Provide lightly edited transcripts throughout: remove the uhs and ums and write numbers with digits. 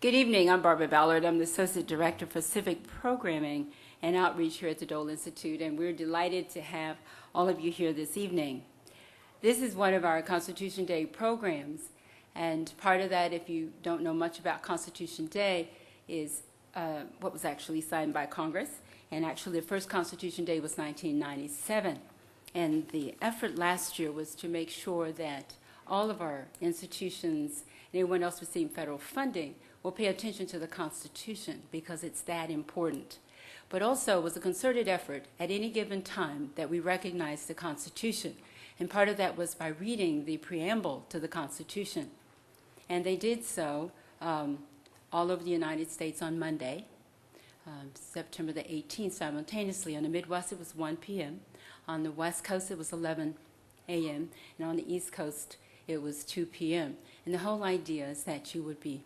Good evening. I'm Barbara Ballard. I'm the Associate Director for Civic Programming and Outreach here at the Dole Institute, and we're delighted to have all of you here this evening. This is one of our Constitution Day programs, and part of that, if you don't know much about Constitution Day, is what was actually signed by Congress, and actually the first Constitution Day was 1997. And the effort last year was to make sure that all of our institutions and anyone else receiving federal funding will pay attention to the Constitution because it's that important. But also it was a concerted effort at any given time that we recognize the Constitution. And part of that was by reading the preamble to the Constitution. And they did so all over the United States on Monday, September the 18th, simultaneously. On the Midwest, it was 1 p.m. On the West Coast, it was 11 a.m. And on the East Coast, it was 2 p.m. And the whole idea is that you would be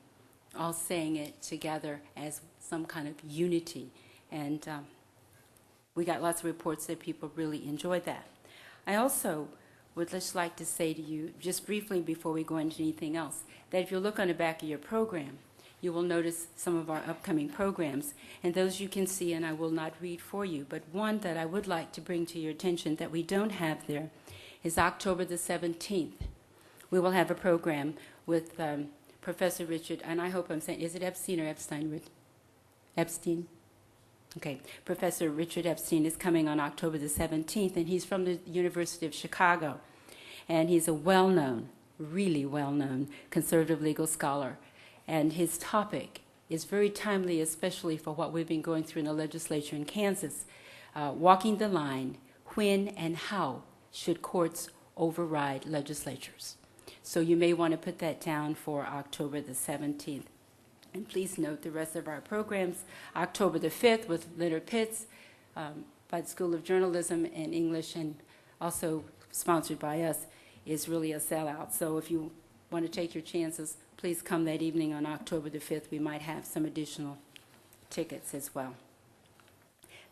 all saying it together as some kind of unity. And we got lots of reports that people really enjoyed that. I also would just like to say to you, just briefly before we go into anything else, that if you look on the back of your program, you will notice some of our upcoming programs. And those you can see, and I will not read for you, but one that I would like to bring to your attention that we don't have there is October the 17th. We will have a program with Professor Richard, and I hope I'm saying, is it Epstein or Epstein? Epstein? Okay. Professor Richard Epstein is coming on October the 17th, and he's from the University of Chicago. And he's a well-known, really well-known conservative legal scholar. And his topic is very timely, especially for what we've been going through in the legislature in Kansas, walking the line, when and how should courts override legislatures. So you may want to put that down for October the 17th. And please note the rest of our programs. October the 5th with Leonard Pitts by the School of Journalism and English, and also sponsored by us, is really a sellout. So if you want to take your chances, please come that evening on October the 5th. We might have some additional tickets as well.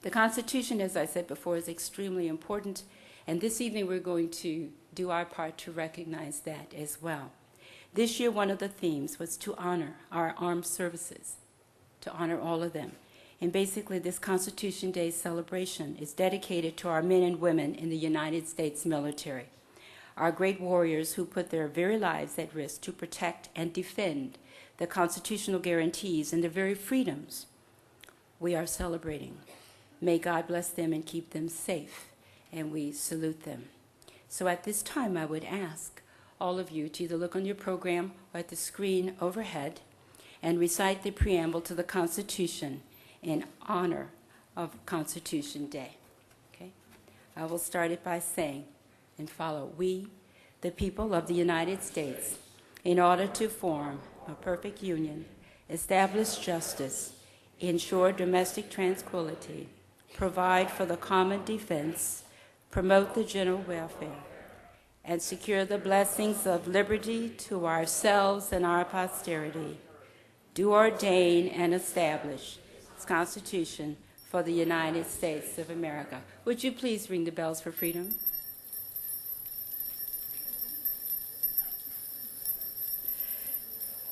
The Constitution, as I said before, is extremely important. And this evening we're going to do our part to recognize that as well. This year one of the themes was to honor our armed services, to honor all of them. And basically this Constitution Day celebration is dedicated to our men and women in the United States military, our great warriors who put their very lives at risk to protect and defend the constitutional guarantees and the very freedoms we are celebrating. May God bless them and keep them safe, and we salute them. So at this time, I would ask all of you to either look on your program or at the screen overhead and recite the preamble to the Constitution in honor of Constitution Day. Okay? I will start it by saying and follow, we, the people of the United States, in order to form a perfect union, establish justice, ensure domestic tranquility, provide for the common defense, promote the general welfare, and secure the blessings of liberty to ourselves and our posterity, do ordain and establish this Constitution for the United States of America. Would you please ring the bells for freedom?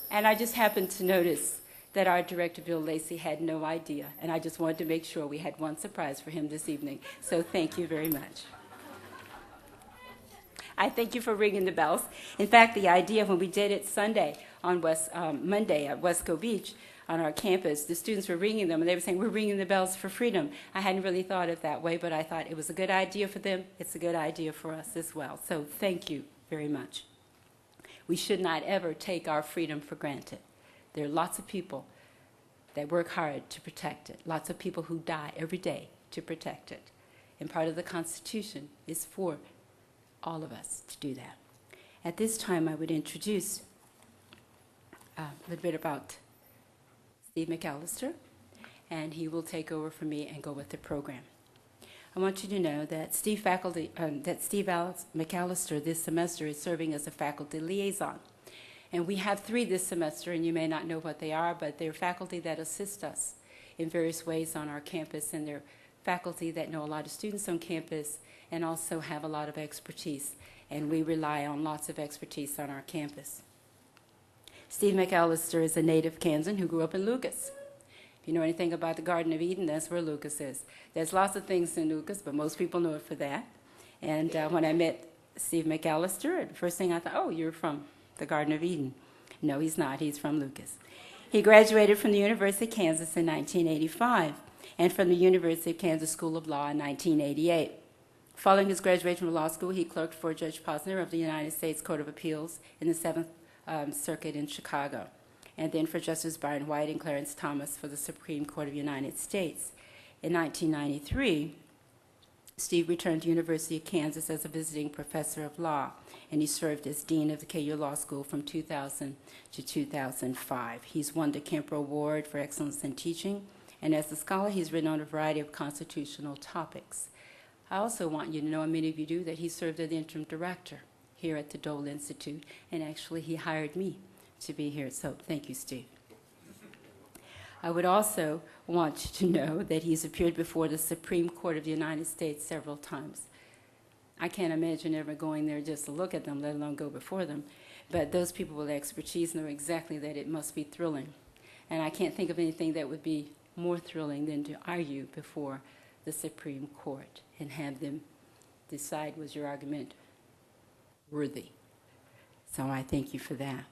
And I just happened to notice that our director, Bill Lacey, had no idea, and I just wanted to make sure we had one surprise for him this evening. So thank you very much. I thank you for ringing the bells. In fact, the idea when we did it Sunday on Monday at Wesco Beach on our campus, the students were ringing them, and they were saying, we're ringing the bells for freedom. I hadn't really thought of it that way, but I thought it was a good idea for them. It's a good idea for us as well. So thank you very much. We should not ever take our freedom for granted. There are lots of people that work hard to protect it, lots of people who die every day to protect it. And part of the Constitution is for all of us to do that. At this time, I would introduce a little bit about Steve McAllister, and he will take over from me and go with the program. I want you to know that Steve McAllister this semester is serving as a faculty liaison. And we have 3 this semester, and you may not know what they are, but they're faculty that assist us in various ways on our campus, and they're faculty that know a lot of students on campus and also have a lot of expertise, and we rely on lots of expertise on our campus. Steve McAllister is a native Kansan who grew up in Lucas. If you know anything about the Garden of Eden, that's where Lucas is. There's lots of things in Lucas, but most people know it for that. And when I met Steve McAllister, the first thing I thought, oh, you're from the Garden of Eden. No, he's not. He's from Lucas. He graduated from the University of Kansas in 1985 and from the University of Kansas School of Law in 1988. Following his graduation from law school, he clerked for Judge Posner of the United States Court of Appeals in the Seventh Circuit in Chicago, and then for Justice Byron White and Clarence Thomas for the Supreme Court of the United States. In 1993, Steve returned to the University of Kansas as a visiting professor of law, and he served as dean of the KU Law School from 2000 to 2005. He's won the Kemper Award for Excellence in Teaching, and as a scholar, he's written on a variety of constitutional topics. I also want you to know, and many of you do, that he served as the interim director here at the Dole Institute, and actually he hired me to be here, so thank you, Steve. I would also want you to know that he's appeared before the Supreme Court of the United States several times. I can't imagine ever going there just to look at them, let alone go before them, but those people with expertise know exactly that it must be thrilling, and I can't think of anything that would be more thrilling than to argue before the Supreme Court and have them decide, was your argument worthy? So I thank you for that.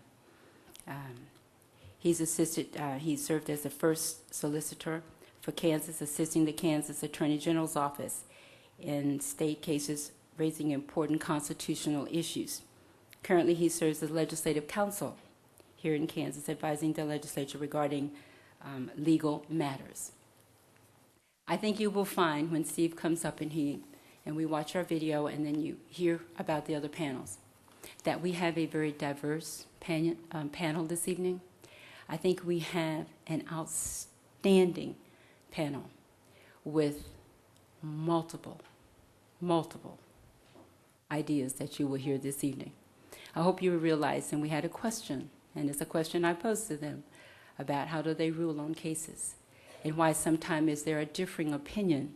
He served as the first solicitor for Kansas, assisting the Kansas Attorney General's office in state cases raising important constitutional issues. Currently, he serves as legislative counsel here in Kansas, advising the legislature regarding legal matters. I think you will find when Steve comes up and we watch our video and then you hear about the other panels, that we have a very diverse panel this evening. I think we have an outstanding panel with multiple ideas that you will hear this evening. I hope you realize, and we had a question, and it's a question I posed to them, about how do they rule on cases, and why sometimes is there a differing opinion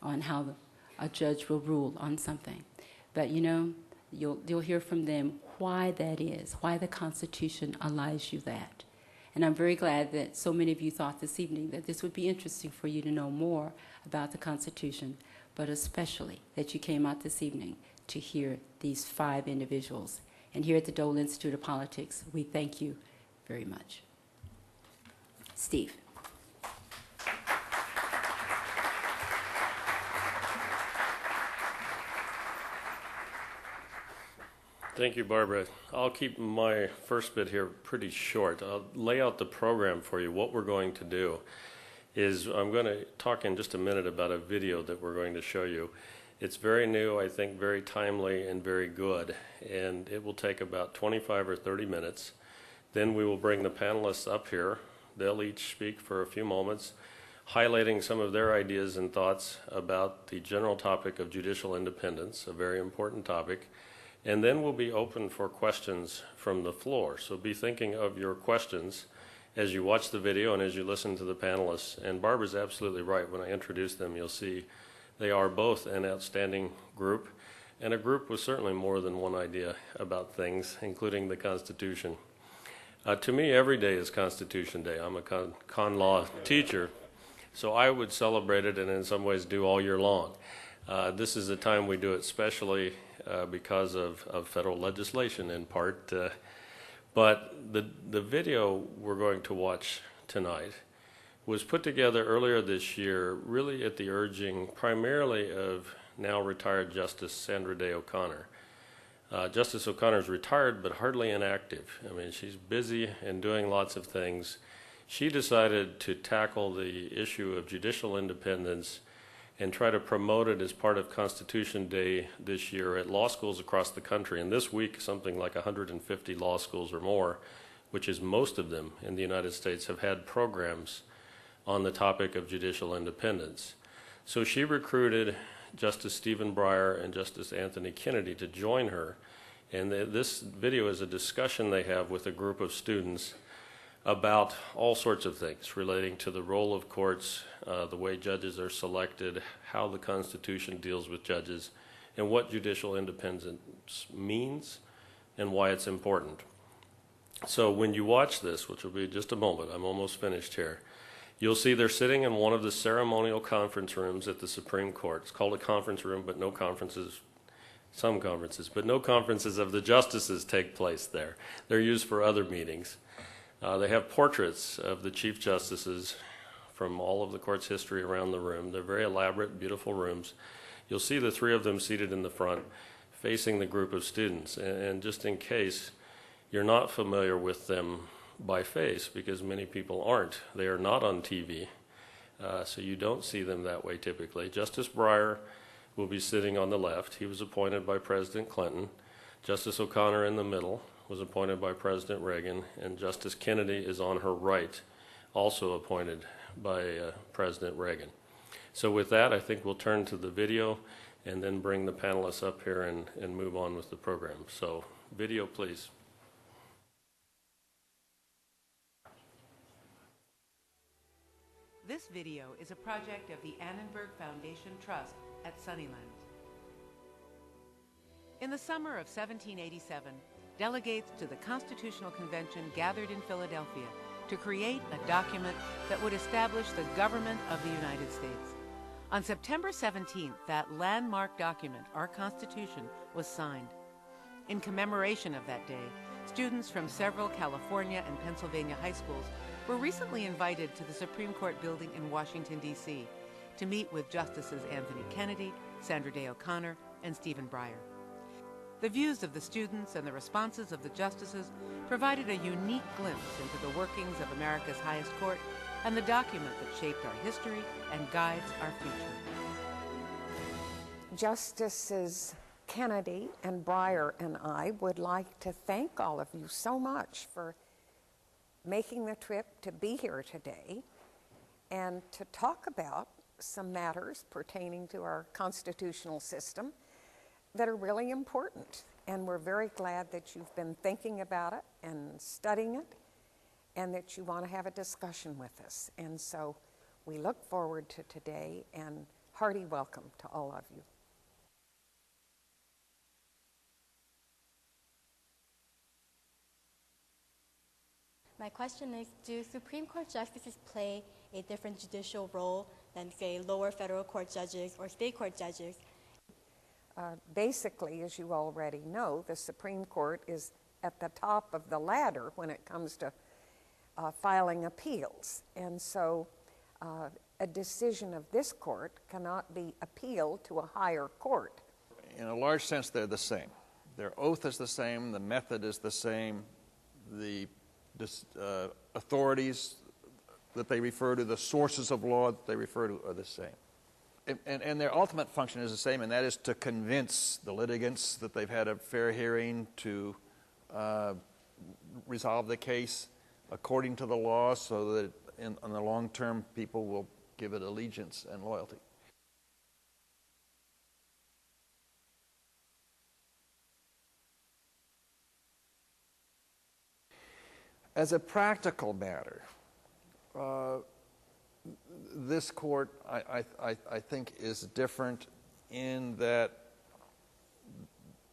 on how a judge will rule on something. But you know, you'll hear from them why that is, why the Constitution allows you that. And I'm very glad that so many of you thought this evening that this would be interesting for you to know more about the Constitution, but especially that you came out this evening to hear these 5 individuals. And here at the Dole Institute of Politics, we thank you very much. Steve. Thank you, Barbara. I'll keep my first bit here pretty short. I'll lay out the program for you. What we're going to do is I'm going to talk in just a minute about a video that we're going to show you. It's very new, I think very timely and very good, and it will take about 25 or 30 minutes. Then we will bring the panelists up here. They'll each speak for a few moments, highlighting some of their ideas and thoughts about the general topic of judicial independence, a very important topic. And then we'll be open for questions from the floor. So be thinking of your questions as you watch the video and as you listen to the panelists. And Barbara's absolutely right. When I introduce them, you'll see they are both an outstanding group, and a group with certainly more than one idea about things, including the Constitution. To me, every day is Constitution Day. I'm a con law teacher, so I would celebrate it and in some ways do all year long. This is a time we do it specially because of federal legislation in part. But the video we're going to watch tonight was put together earlier this year, really at the urging primarily of now retired Justice Sandra Day O'Connor. Justice O'Connor's retired but hardly inactive. I mean, she's busy and doing lots of things. She decided to tackle the issue of judicial independence and try to promote it as part of Constitution Day this year at law schools across the country. And this week, something like 150 law schools or more, which is most of them in the United States, have had programs on the topic of judicial independence. So she recruited Justice Stephen Breyer and Justice Anthony Kennedy to join her. And this video is a discussion they have with a group of students about all sorts of things relating to the role of courts, the way judges are selected, how the Constitution deals with judges, and what judicial independence means and why it's important. So when you watch this, which will be just a moment, I'm almost finished here, you'll see they're sitting in one of the ceremonial conference rooms at the Supreme Court. It's called a conference room, but no conferences, some conferences, but no conferences of the justices take place there. They're used for other meetings. They have portraits of the Chief Justices from all of the court's history around the room. They're very elaborate, beautiful rooms. You'll see the three of them seated in the front, facing the group of students. And just in case you're not familiar with them by face, because many people aren't, they are not on TV, so you don't see them that way typically. Justice Breyer will be sitting on the left. He was appointed by President Clinton. Justice O'Connor in the middle was appointed by President Reagan, and Justice Kennedy is on her right, also appointed by President Reagan. So with that, I think we'll turn to the video and then bring the panelists up here and move on with the program. So video, please. This video is a project of the Annenberg Foundation Trust at Sunnyland. In the summer of 1787, delegates to the Constitutional Convention gathered in Philadelphia to create a document that would establish the government of the United States. On September 17th, that landmark document, our Constitution, was signed. In commemoration of that day, students from several California and Pennsylvania high schools were recently invited to the Supreme Court building in Washington, D.C. to meet with Justices Anthony Kennedy, Sandra Day O'Connor, and Stephen Breyer. The views of the students and the responses of the justices provided a unique glimpse into the workings of America's highest court and the document that shaped our history and guides our future. Justices Kennedy and Breyer and I would like to thank all of you so much for making the trip to be here today and to talk about some matters pertaining to our constitutional system that are really important. And we're very glad that you've been thinking about it and studying it and that you want to have a discussion with us. And so we look forward to today, and hearty welcome to all of you. My question is, do Supreme Court justices play a different judicial role than, say, lower federal court judges or state court judges? Basically, as you already know, the Supreme Court is at the top of the ladder when it comes to filing appeals. And so a decision of this court cannot be appealed to a higher court. In a large sense, they're the same. Their oath is the same, the method is the same, the authorities that they refer to, the sources of law that they refer to are the same. And their ultimate function is the same, and that is to convince the litigants that they've had a fair hearing, to resolve the case according to the law so that in the long term people will give it allegiance and loyalty. As a practical matter, this court, I think, is different in that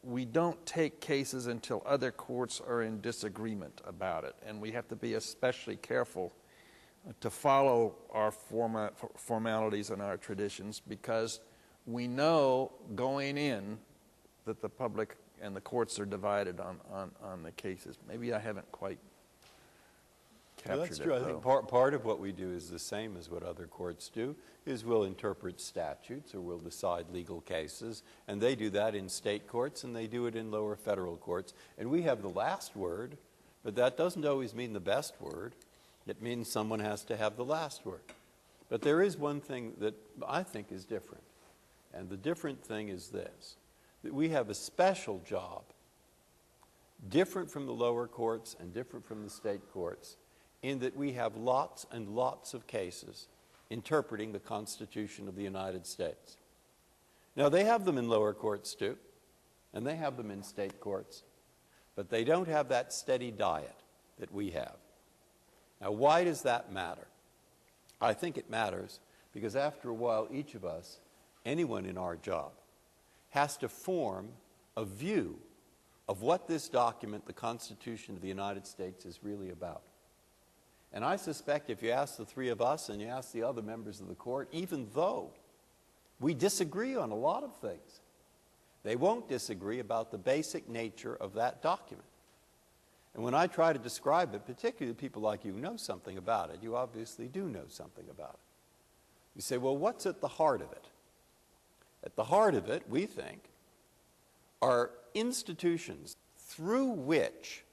we don't take cases until other courts are in disagreement about it, and we have to be especially careful to follow our formalities and our traditions, because we know going in that the public and the courts are divided on the cases. Maybe I haven't quite captured that's true. it, I think part of what we do is the same as what other courts do, is we'll interpret statutes or we'll decide legal cases, and they do that in state courts and they do it in lower federal courts. And we have the last word, but that doesn't always mean the best word. It means someone has to have the last word. But there is one thing that I think is different, and the different thing is this, that we have a special job, different from the lower courts and different from the state courts, in that we have lots and lots of cases interpreting the Constitution of the United States. Now, they have them in lower courts too, and they have them in state courts, but they don't have that steady diet that we have. Now, why does that matter? I think it matters because after a while, each of us, anyone in our job, has to form a view of what this document, the Constitution of the United States, is really about. And I suspect if you ask the three of us and you ask the other members of the court, even though we disagree on a lot of things, they won't disagree about the basic nature of that document. And when I try to describe it, particularly people like you who know something about it, you obviously do know something about it. You say, well, what's at the heart of it? At the heart of it, we think, are institutions through which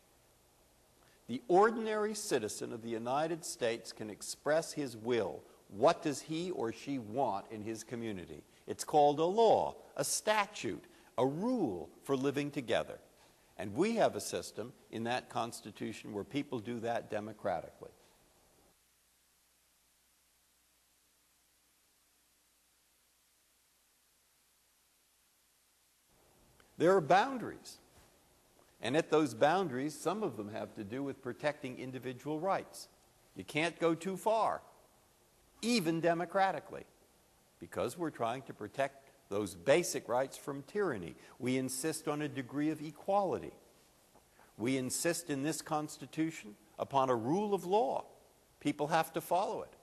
the ordinary citizen of the United States can express his will. What does he or she want in his community? It's called a law, a statute, a rule for living together. And we have a system in that Constitution where people do that democratically. There are boundaries. And at those boundaries, some of them have to do with protecting individual rights. You can't go too far, even democratically, because we're trying to protect those basic rights from tyranny. We insist on a degree of equality. We insist in this Constitution upon a rule of law. People have to follow it.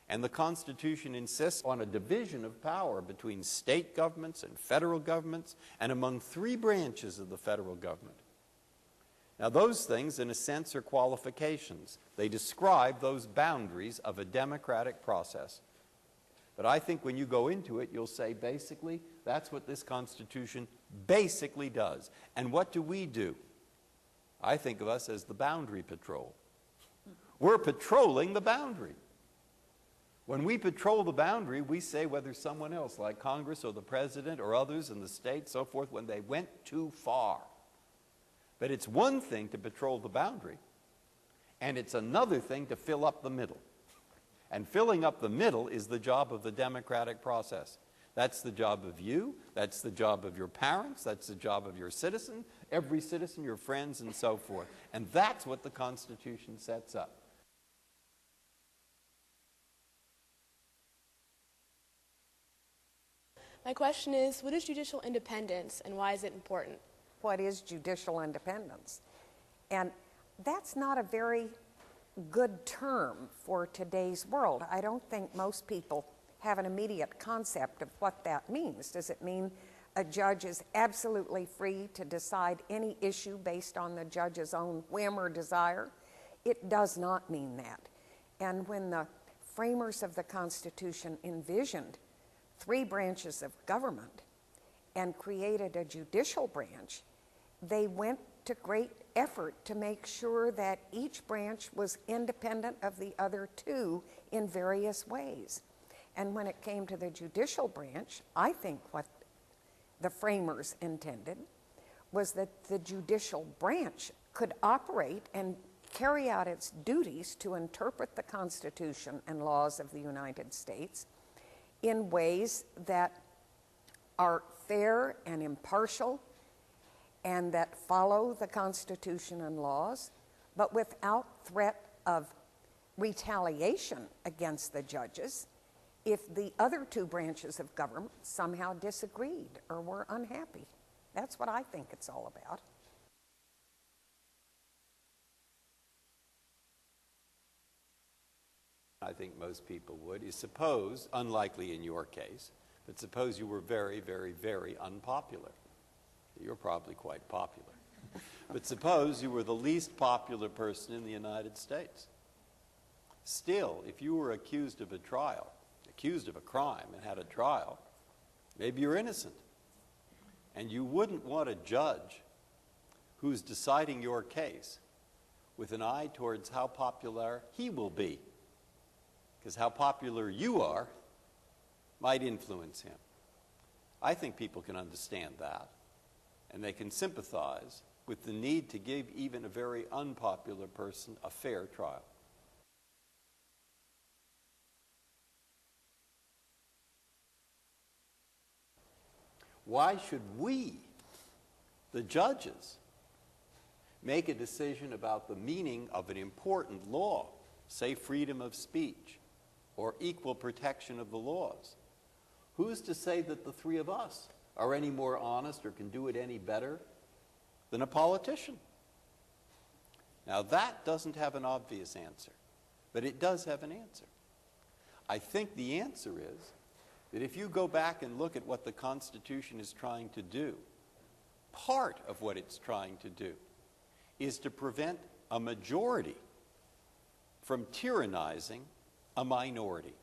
And the Constitution insists on a division of power between state governments and federal governments and among three branches of the federal government. Now, those things, in a sense, are qualifications. They describe those boundaries of a democratic process. But I think when you go into it, you'll say, basically, that's what this Constitution basically does. And what do? I think of us as the boundary patrol. We're patrolling the boundary. When we patrol the boundary, we say whether someone else, like Congress or the President or others in the state, so forth, when they went too far. But it's one thing to patrol the boundary, and it's another thing to fill up the middle. And filling up the middle is the job of the democratic process. That's the job of you, that's the job of your parents, that's the job of your citizen, every citizen, your friends, and so forth. And that's what the Constitution sets up. My question is, what is judicial independence and why is it important? What is judicial independence? And that's not a very good term for today's world. I don't think most people have an immediate concept of what that means. Does it mean a judge is absolutely free to decide any issue based on the judge's own whim or desire? It does not mean that. And when the framers of the Constitution envisioned three branches of government and created a judicial branch, they went to great effort to make sure that each branch was independent of the other two in various ways. And when it came to the judicial branch, I think what the framers intended was that the judicial branch could operate and carry out its duties to interpret the Constitution and laws of the United States in ways that are fair and impartial and that follow the Constitution and laws, but without threat of retaliation against the judges if the other two branches of government somehow disagreed or were unhappy. That's what I think it's all about. I think most people would, is suppose, unlikely in your case, but suppose you were very, very, very unpopular. You're probably quite popular. But suppose you were the least popular person in the United States. Still, if you were accused of a trial, accused of a crime and had a trial, maybe you're innocent. And you wouldn't want a judge who's deciding your case with an eye towards how popular he will be. Because how popular you are might influence him. I think people can understand that. And they can sympathize with the need to give even a very unpopular person a fair trial. Why should we, the judges, make a decision about the meaning of an important law, say freedom of speech or equal protection of the laws? Who's to say that the three of us are any more honest or can do it any better than a politician? Now, that doesn't have an obvious answer, but it does have an answer. I think the answer is that if you go back and look at what the Constitution is trying to do, part of what it's trying to do is to prevent a majority from tyrannizing a minority.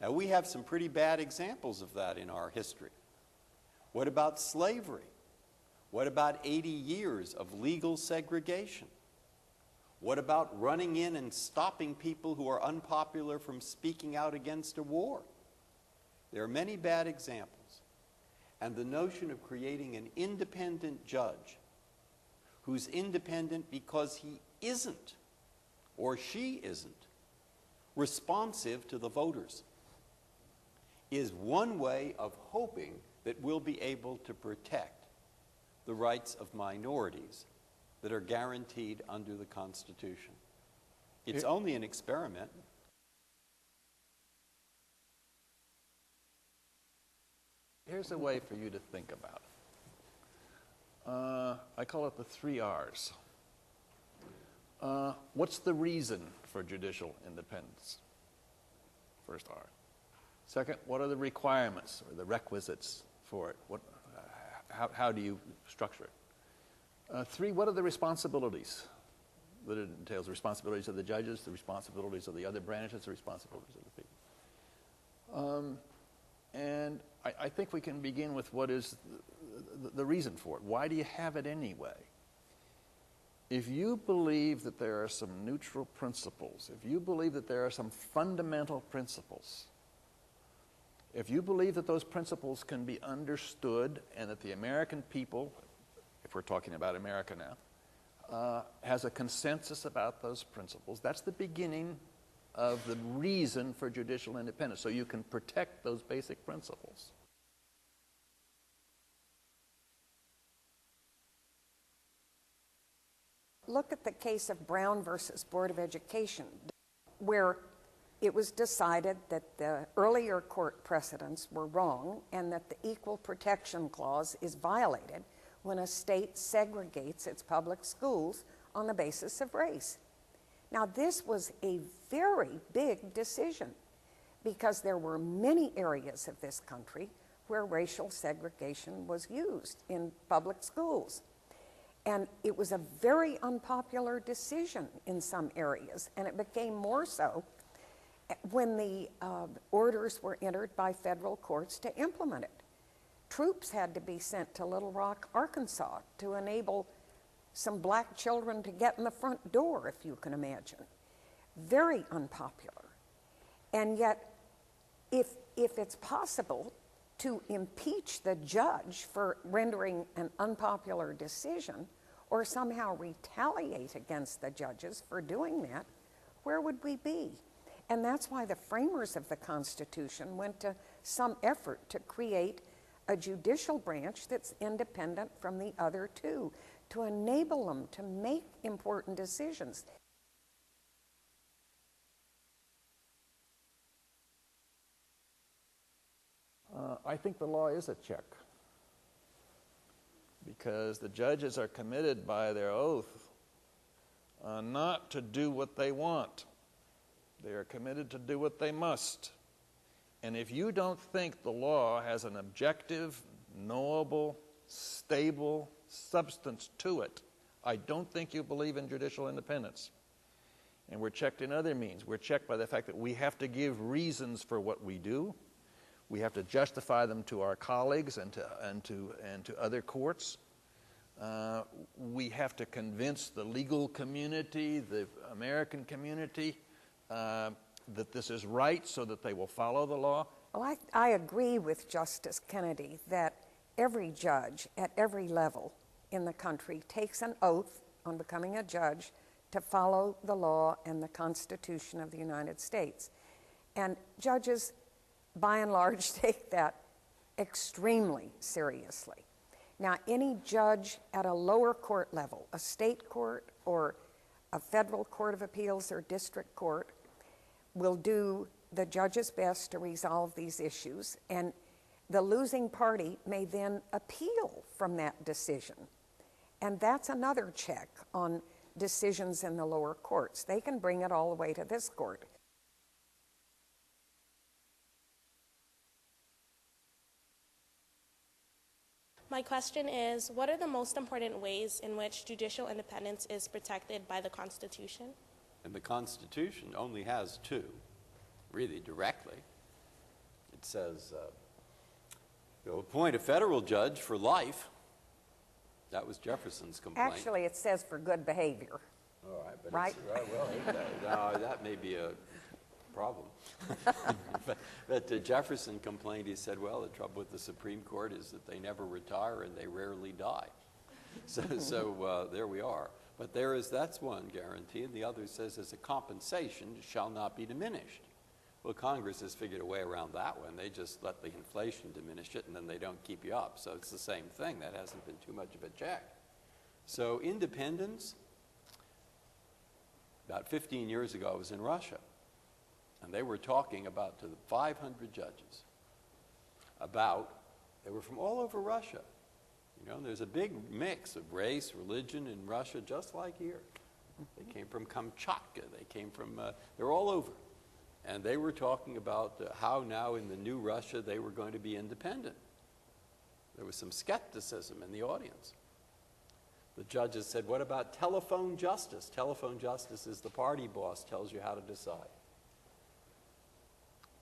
Now, we have some pretty bad examples of that in our history. What about slavery? What about 80 years of legal segregation? What about running in and stopping people who are unpopular from speaking out against a war? There are many bad examples. And the notion of creating an independent judge who's independent because he isn't, or she isn't, responsive to the voters is one way of hoping that we'll be able to protect the rights of minorities that are guaranteed under the Constitution. It's only an experiment. Here's a way for you to think about it. I call it the 3 R's. What's the reason for judicial independence? First R. Second, what are the requirements or the requisites for it? How do you structure it? 3, what are the responsibilities that it entails? The responsibilities of the judges, the responsibilities of the other branches, the responsibilities of the people. And I think we can begin with what is the reason for it. Why do you have it anyway? If you believe that there are some neutral principles, if you believe that there are some fundamental principles, if you believe that those principles can be understood and that the American people, if we're talking about America now, has a consensus about those principles, that's the beginning of the reason for judicial independence, so you can protect those basic principles. Look at the case of Brown versus Board of Education, where it was decided that the earlier court precedents were wrong and that the Equal Protection Clause is violated when a state segregates its public schools on the basis of race. Now, this was a very big decision because there were many areas of this country where racial segregation was used in public schools. And it was a very unpopular decision in some areas, and it became more so when the orders were entered by federal courts to implement it. Troops had to be sent to Little Rock, Arkansas, to enable some black children to get in the front door, if you can imagine. Very unpopular. And yet, if it's possible to impeach the judge for rendering an unpopular decision or somehow retaliate against the judges for doing that, where would we be? And that's why the framers of the Constitution went to some effort to create a judicial branch that's independent from the other two, to enable them to make important decisions. I think the law is a check because the judges are committed by their oath not to do what they want. They are committed to do what they must. And if you don't think the law has an objective, knowable, stable substance to it, I don't think you believe in judicial independence. And we're checked in other means. We're checked by the fact that we have to give reasons for what we do. We have to justify them to our colleagues and to other courts. We have to convince the legal community, the American community, that this is right so that they will follow the law. Well, I agree with Justice Kennedy that every judge at every level in the country takes an oath on becoming a judge to follow the law and the Constitution of the United States. And judges, by and large, take that extremely seriously. Now, any judge at a lower court level, a state court or a federal court of appeals or district court, will do the judge's best to resolve these issues, and the losing party may then appeal from that decision. And that's another check on decisions in the lower courts. They can bring it all the way to this court. My question is, what are the most important ways in which judicial independence is protected by the Constitution? And the Constitution only has two, really directly. It says, you'll appoint a federal judge for life. That was Jefferson's complaint. Actually, it says for good behavior. All right, but right? Well, that may be a problem. but Jefferson complained. He said, well, the trouble with the Supreme Court is that they never retire and they rarely die. So there we are. But that's one guarantee, and the other says as a compensation shall not be diminished. Well, Congress has figured a way around that one. They just let the inflation diminish it, and then they don't keep you up. So it's the same thing. That hasn't been too much of a check. So independence, about 15 years ago, I was in Russia, and they were talking about to the 500 judges they were from all over Russia. You know, there's a big mix of race, religion in Russia, just like here. They came from Kamchatka. They came from, they're all over. And they were talking about how now in the new Russia they were going to be independent. There was some skepticism in the audience. The judges said, what about telephone justice? Telephone justice is the party boss tells you how to decide.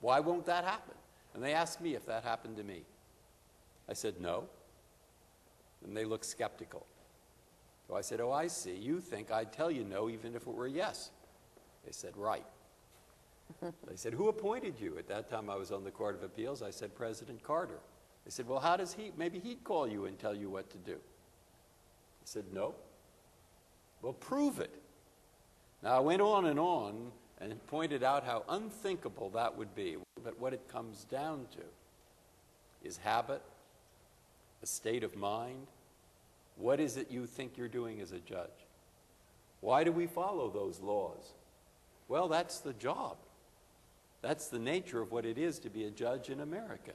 Why won't that happen? And they asked me if that happened to me. I said, no. And they looked skeptical. So I said, oh, I see. You think I'd tell you no even if it were yes. They said, right. They said, who appointed you? At that time I was on the Court of Appeals. I said, President Carter. They said, well, how does maybe he'd call you and tell you what to do. I said, no. Well, prove it. Now I went on and pointed out how unthinkable that would be. But what it comes down to is habit, a state of mind. What is it you think you're doing as a judge? Why do we follow those laws? Well, that's the job. That's the nature of what it is to be a judge in America.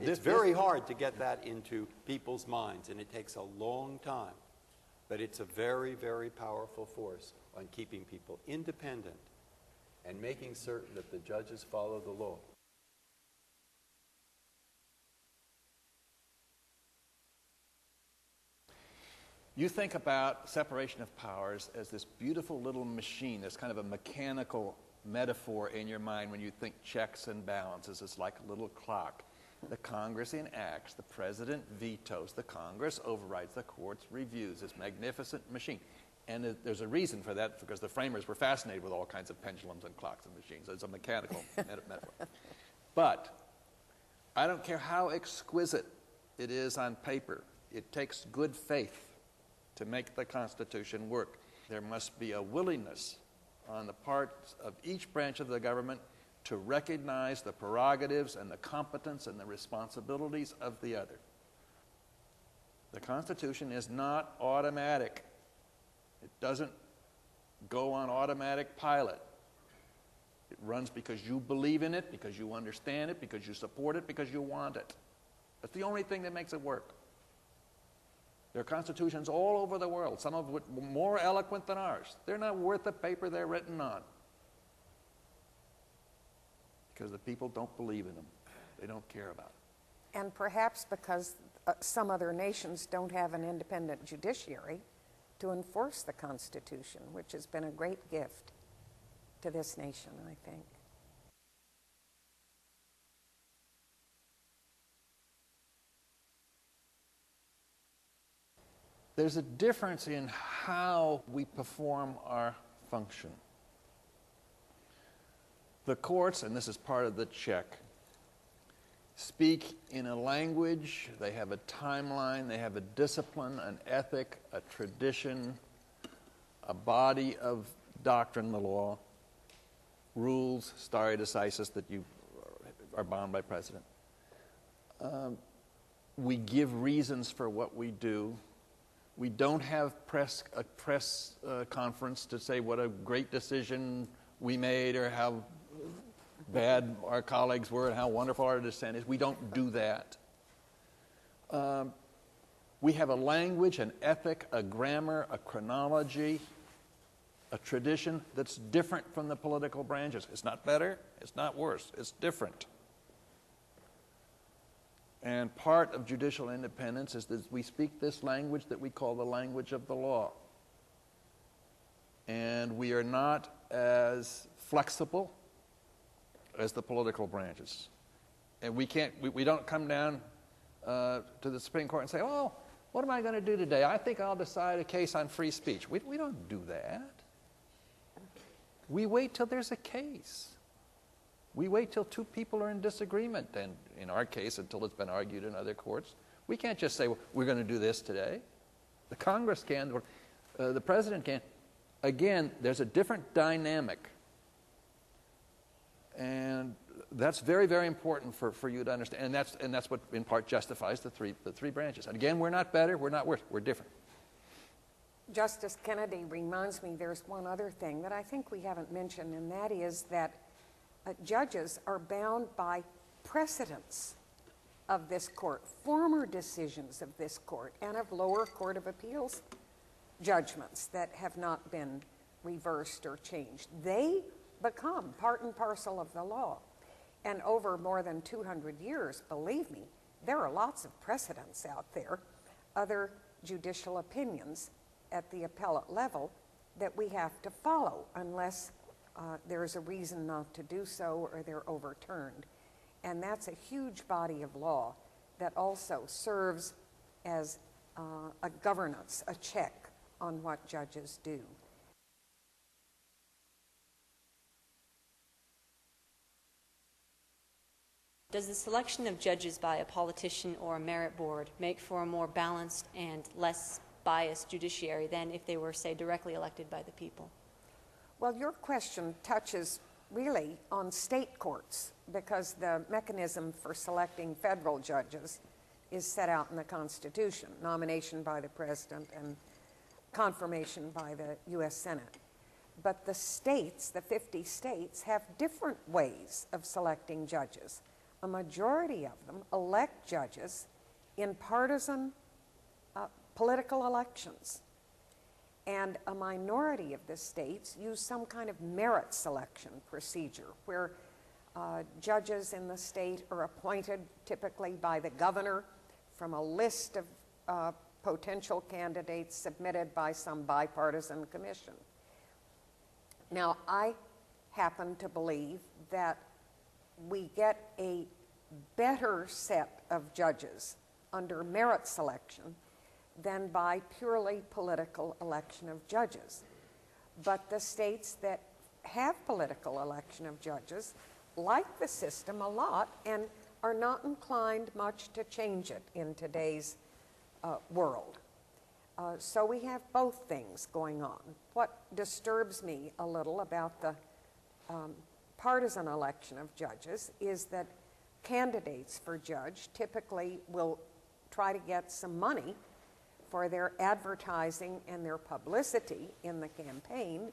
It's very hard to get that into people's minds, and it takes a long time. But it's a very, very powerful force on keeping people independent and making certain that the judges follow the law. You think about separation of powers as this beautiful little machine, this kind of a mechanical metaphor in your mind when you think checks and balances. It's like a little clock. The Congress enacts, the president vetoes, the Congress overrides, the courts reviews, this magnificent machine. And there's a reason for that, because the framers were fascinated with all kinds of pendulums and clocks and machines. It's a mechanical metaphor. But I don't care how exquisite it is on paper. It takes good faith to make the Constitution work. There must be a willingness on the part of each branch of the government to recognize the prerogatives and the competence and the responsibilities of the other. The Constitution is not automatic. It doesn't go on automatic pilot. It runs because you believe in it, because you understand it, because you support it, because you want it. That's the only thing that makes it work. There are constitutions all over the world, some of which are more eloquent than ours. They're not worth the paper they're written on, because the people don't believe in them. They don't care about it. And perhaps because some other nations don't have an independent judiciary to enforce the Constitution, which has been a great gift to this nation, I think. There's a difference in how we perform our function. The courts, and this is part of the check, speak in a language, they have a timeline, they have a discipline, an ethic, a tradition, a body of doctrine, the law, rules, stare decisis that you are bound by precedent. We give reasons for what we do. We don't have a press conference to say what a great decision we made or how bad our colleagues were and how wonderful our dissent is. We don't do that. We have a language, an ethic, a grammar, a chronology, a tradition that's different from the political branches. It's not better, it's not worse, it's different. And part of judicial independence is that we speak this language that we call the language of the law. And we are not as flexible as the political branches. And we don't come down to the Supreme Court and say, oh, what am I going to do today? I think I'll decide a case on free speech. We don't do that. We wait till there's a case. We wait till two people are in disagreement, and in our case, until it's been argued in other courts. We can't just say, well, we're going to do this today. The Congress can, or the President can. Again, there's a different dynamic. And that's very, very important for you to understand. And that's what, in part, justifies the three branches. And again, we're not better, we're not worse, we're different. Justice Kennedy reminds me there's one other thing that I think we haven't mentioned, and that is that judges are bound by precedents of this court, former decisions of this court, and of lower court of appeals judgments that have not been reversed or changed. They become part and parcel of the law. And over more than 200 years, believe me, there are lots of precedents out there, other judicial opinions at the appellate level that we have to follow unless there's a reason not to do so or they're overturned. And that's a huge body of law that also serves as a governance, a check on what judges do. Does the selection of judges by a politician or a merit board make for a more balanced and less biased judiciary than if they were, say, directly elected by the people? Well, your question touches really on state courts because the mechanism for selecting federal judges is set out in the Constitution, nomination by the President and confirmation by the U.S. Senate. But the states, the 50 states, have different ways of selecting judges. A majority of them elect judges in partisan political elections. And a minority of the states use some kind of merit selection procedure where judges in the state are appointed typically by the governor from a list of potential candidates submitted by some bipartisan commission. Now, I happen to believe that we get a better set of judges under merit selection than by purely political election of judges. But the states that have political election of judges like the system a lot and are not inclined much to change it in today's world. So we have both things going on. What disturbs me a little about the partisan election of judges is that candidates for judge typically will try to get some money for their advertising and their publicity in the campaign,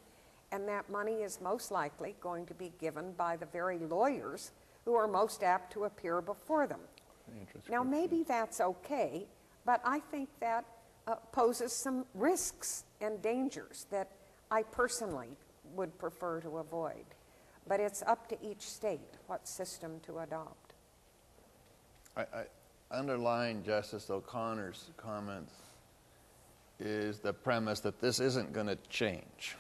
and that money is most likely going to be given by the very lawyers who are most apt to appear before them. Now, maybe that's okay, but I think that poses some risks and dangers that I personally would prefer to avoid. But it's up to each state what system to adopt. I underline Justice O'Connor's comments is the premise that this isn't going to change.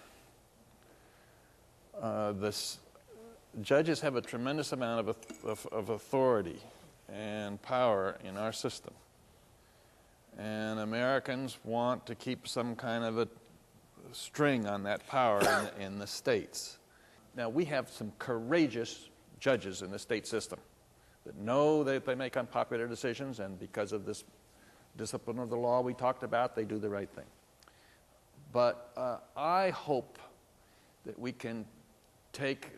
Judges have a tremendous amount of authority and power in our system. And Americans want to keep some kind of a string on that power in the states. Now, we have some courageous judges in the state system that know that they make unpopular decisions, and because of this discipline of the law we talked about, they do the right thing. But I hope that we can take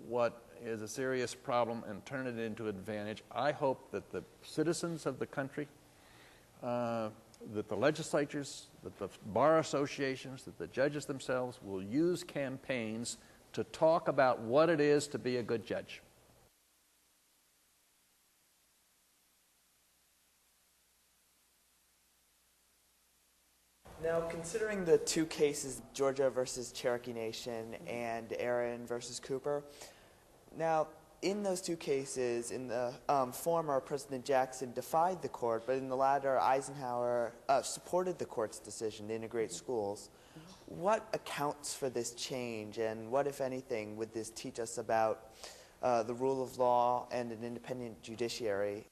what is a serious problem and turn it into advantage. I hope that the citizens of the country, that the legislatures, that the bar associations, that the judges themselves will use campaigns to talk about what it is to be a good judge. Now, considering the two cases, Georgia versus Cherokee Nation and Aaron versus Cooper, now, in those two cases, in the former, President Jackson defied the court, but in the latter, Eisenhower supported the court's decision to integrate schools. What accounts for this change, and what, if anything, would this teach us about the rule of law and an independent judiciary?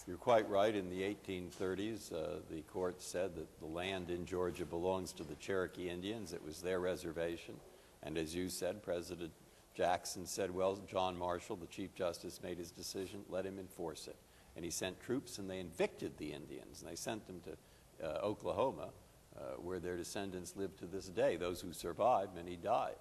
You're quite right. In the 1830s, the court said that the land in Georgia belongs to the Cherokee Indians. It was their reservation. And as you said, President Jackson said, well, John Marshall, the Chief Justice, made his decision, let him enforce it. And he sent troops, and they evicted the Indians, and they sent them to Oklahoma, where their descendants live to this day. Those who survived, many died.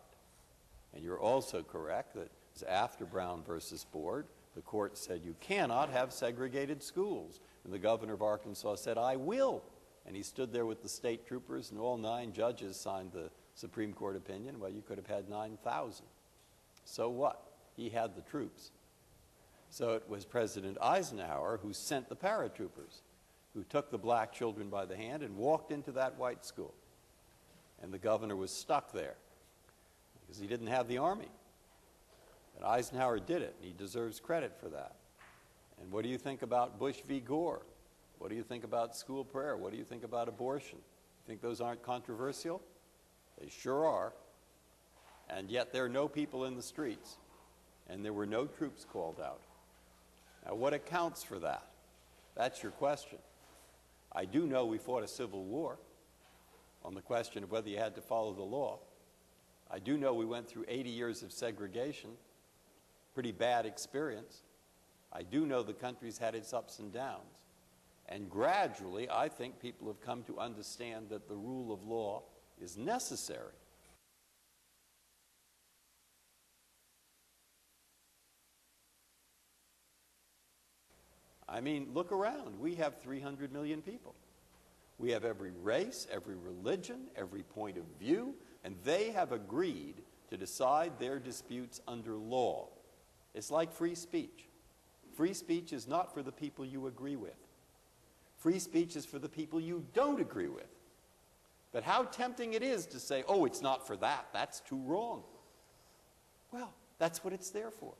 And you're also correct that after Brown versus Board, the court said you cannot have segregated schools. And the governor of Arkansas said, I will. And he stood there with the state troopers, and all 9 judges signed the Supreme Court opinion. Well, you could have had 9,000. So what? He had the troops. So it was President Eisenhower who sent the paratroopers, who took the black children by the hand and walked into that white school. And the governor was stuck there because he didn't have the army. But Eisenhower did it, and he deserves credit for that. And what do you think about Bush v. Gore? What do you think about school prayer? What do you think about abortion? You think those aren't controversial? They sure are. And yet there are no people in the streets, and there were no troops called out. Now, what accounts for that? That's your question. I do know we fought a civil war on the question of whether you had to follow the law. I do know we went through 80 years of segregation, pretty bad experience. I do know the country's had its ups and downs. And gradually, I think people have come to understand that the rule of law is necessary. I mean, look around. We have 300 million people. We have every race, every religion, every point of view, and they have agreed to decide their disputes under law. It's like free speech. Free speech is not for the people you agree with. Free speech is for the people you don't agree with. But how tempting it is to say, oh, it's not for that, that's too wrong. Well, that's what it's there for.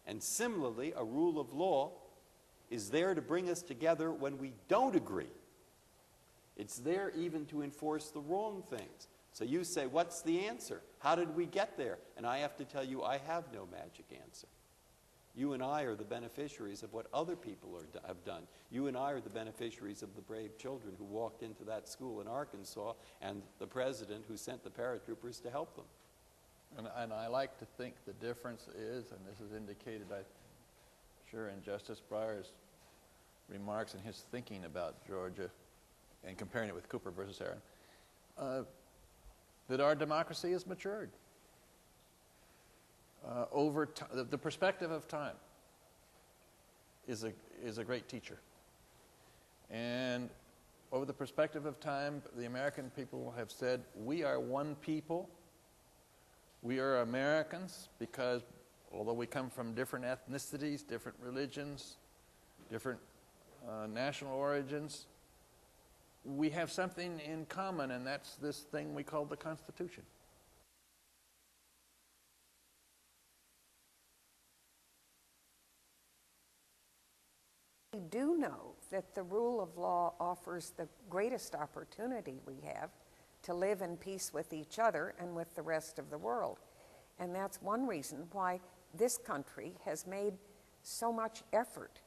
And similarly, a rule of law is there to bring us together when we don't agree. It's there even to enforce the wrong things. So you say, what's the answer? How did we get there? And I have to tell you, I have no magic answer. You and I are the beneficiaries of what other people have done. You and I are the beneficiaries of the brave children who walked into that school in Arkansas and the president who sent the paratroopers to help them. And I like to think the difference is, and this is indicated, I'm sure, in Justice Breyer's remarks and his thinking about Georgia and comparing it with Cooper versus Aaron, that our democracy has matured. Over the perspective of time is a great teacher. And over the perspective of time, the American people have said, we are one people. We are Americans because although we come from different ethnicities, different religions, different national origins, we have something in common, and that's this thing we call the Constitution. We do know that the rule of law offers the greatest opportunity we have to live in peace with each other and with the rest of the world. And that's one reason why this country has made so much effort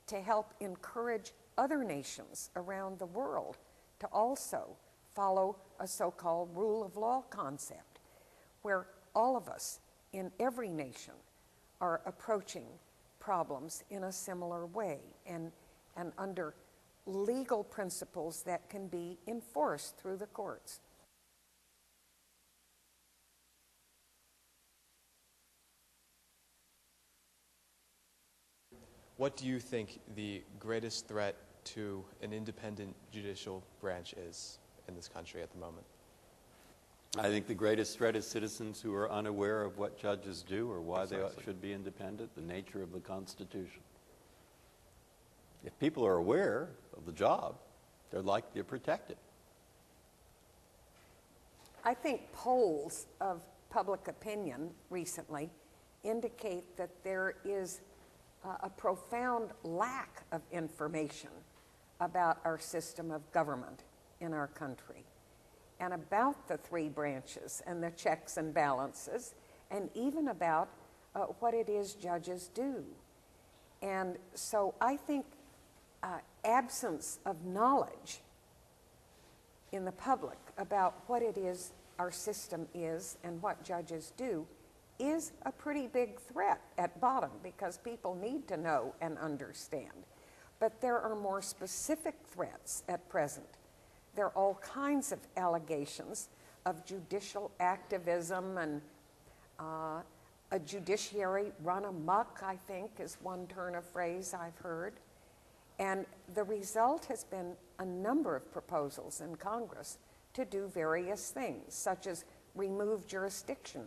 to help encourage other nations around the world to also follow a so-called rule of law concept, where all of us in every nation are approaching problems in a similar way and under legal principles that can be enforced through the courts. What do you think the greatest threat to an independent judicial branch is in this country at the moment? I think the greatest threat is citizens who are unaware of what judges do or why they should be independent, the nature of the Constitution. If people are aware of the job, they're likely to protect it. I think polls of public opinion recently indicate that there is a profound lack of information about our system of government in our country and about the three branches and the checks and balances, and even about what it is judges do. And so I think absence of knowledge in the public about what it is our system is and what judges do is a pretty big threat at bottom, because people need to know and understand. But there are more specific threats at present. There are all kinds of allegations of judicial activism and a judiciary run amok, I think, is one turn of phrase I've heard. And the result has been a number of proposals in Congress to do various things, such as remove jurisdiction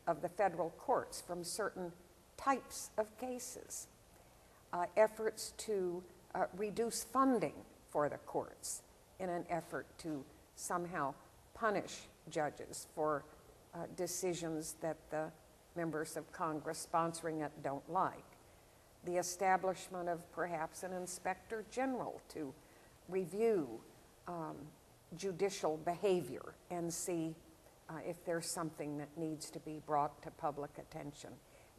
of the federal courts from certain types of cases, efforts to reduce funding for the courts in an effort to somehow punish judges for decisions that the members of Congress sponsoring it don't like. The establishment of perhaps an inspector general to review judicial behavior and see if there's something that needs to be brought to public attention.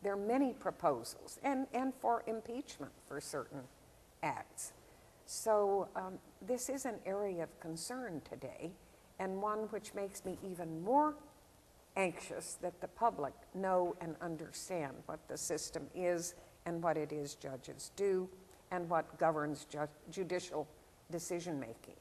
There are many proposals, and for impeachment for certain acts. So this is an area of concern today, and one which makes me even more anxious that the public know and understand what the system is and what it is judges do and what governs judicial decision-making.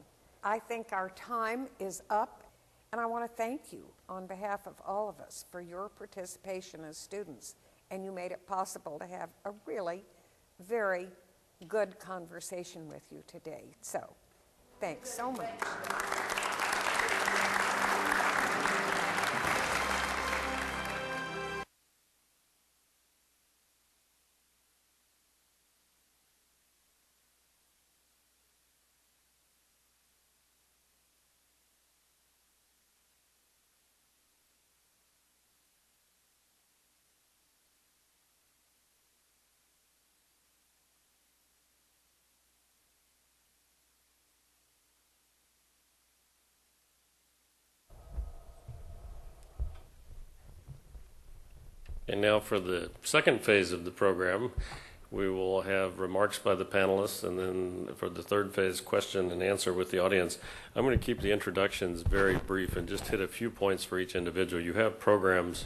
I think our time is up, and I want to thank you on behalf of all of us for your participation as students, and you made it possible to have a really very good conversation with you today. So, thanks so much. And now for the second phase of the program, we will have remarks by the panelists, and then for the third phase, question and answer with the audience. I'm going to keep the introductions very brief and just hit a few points for each individual. You have programs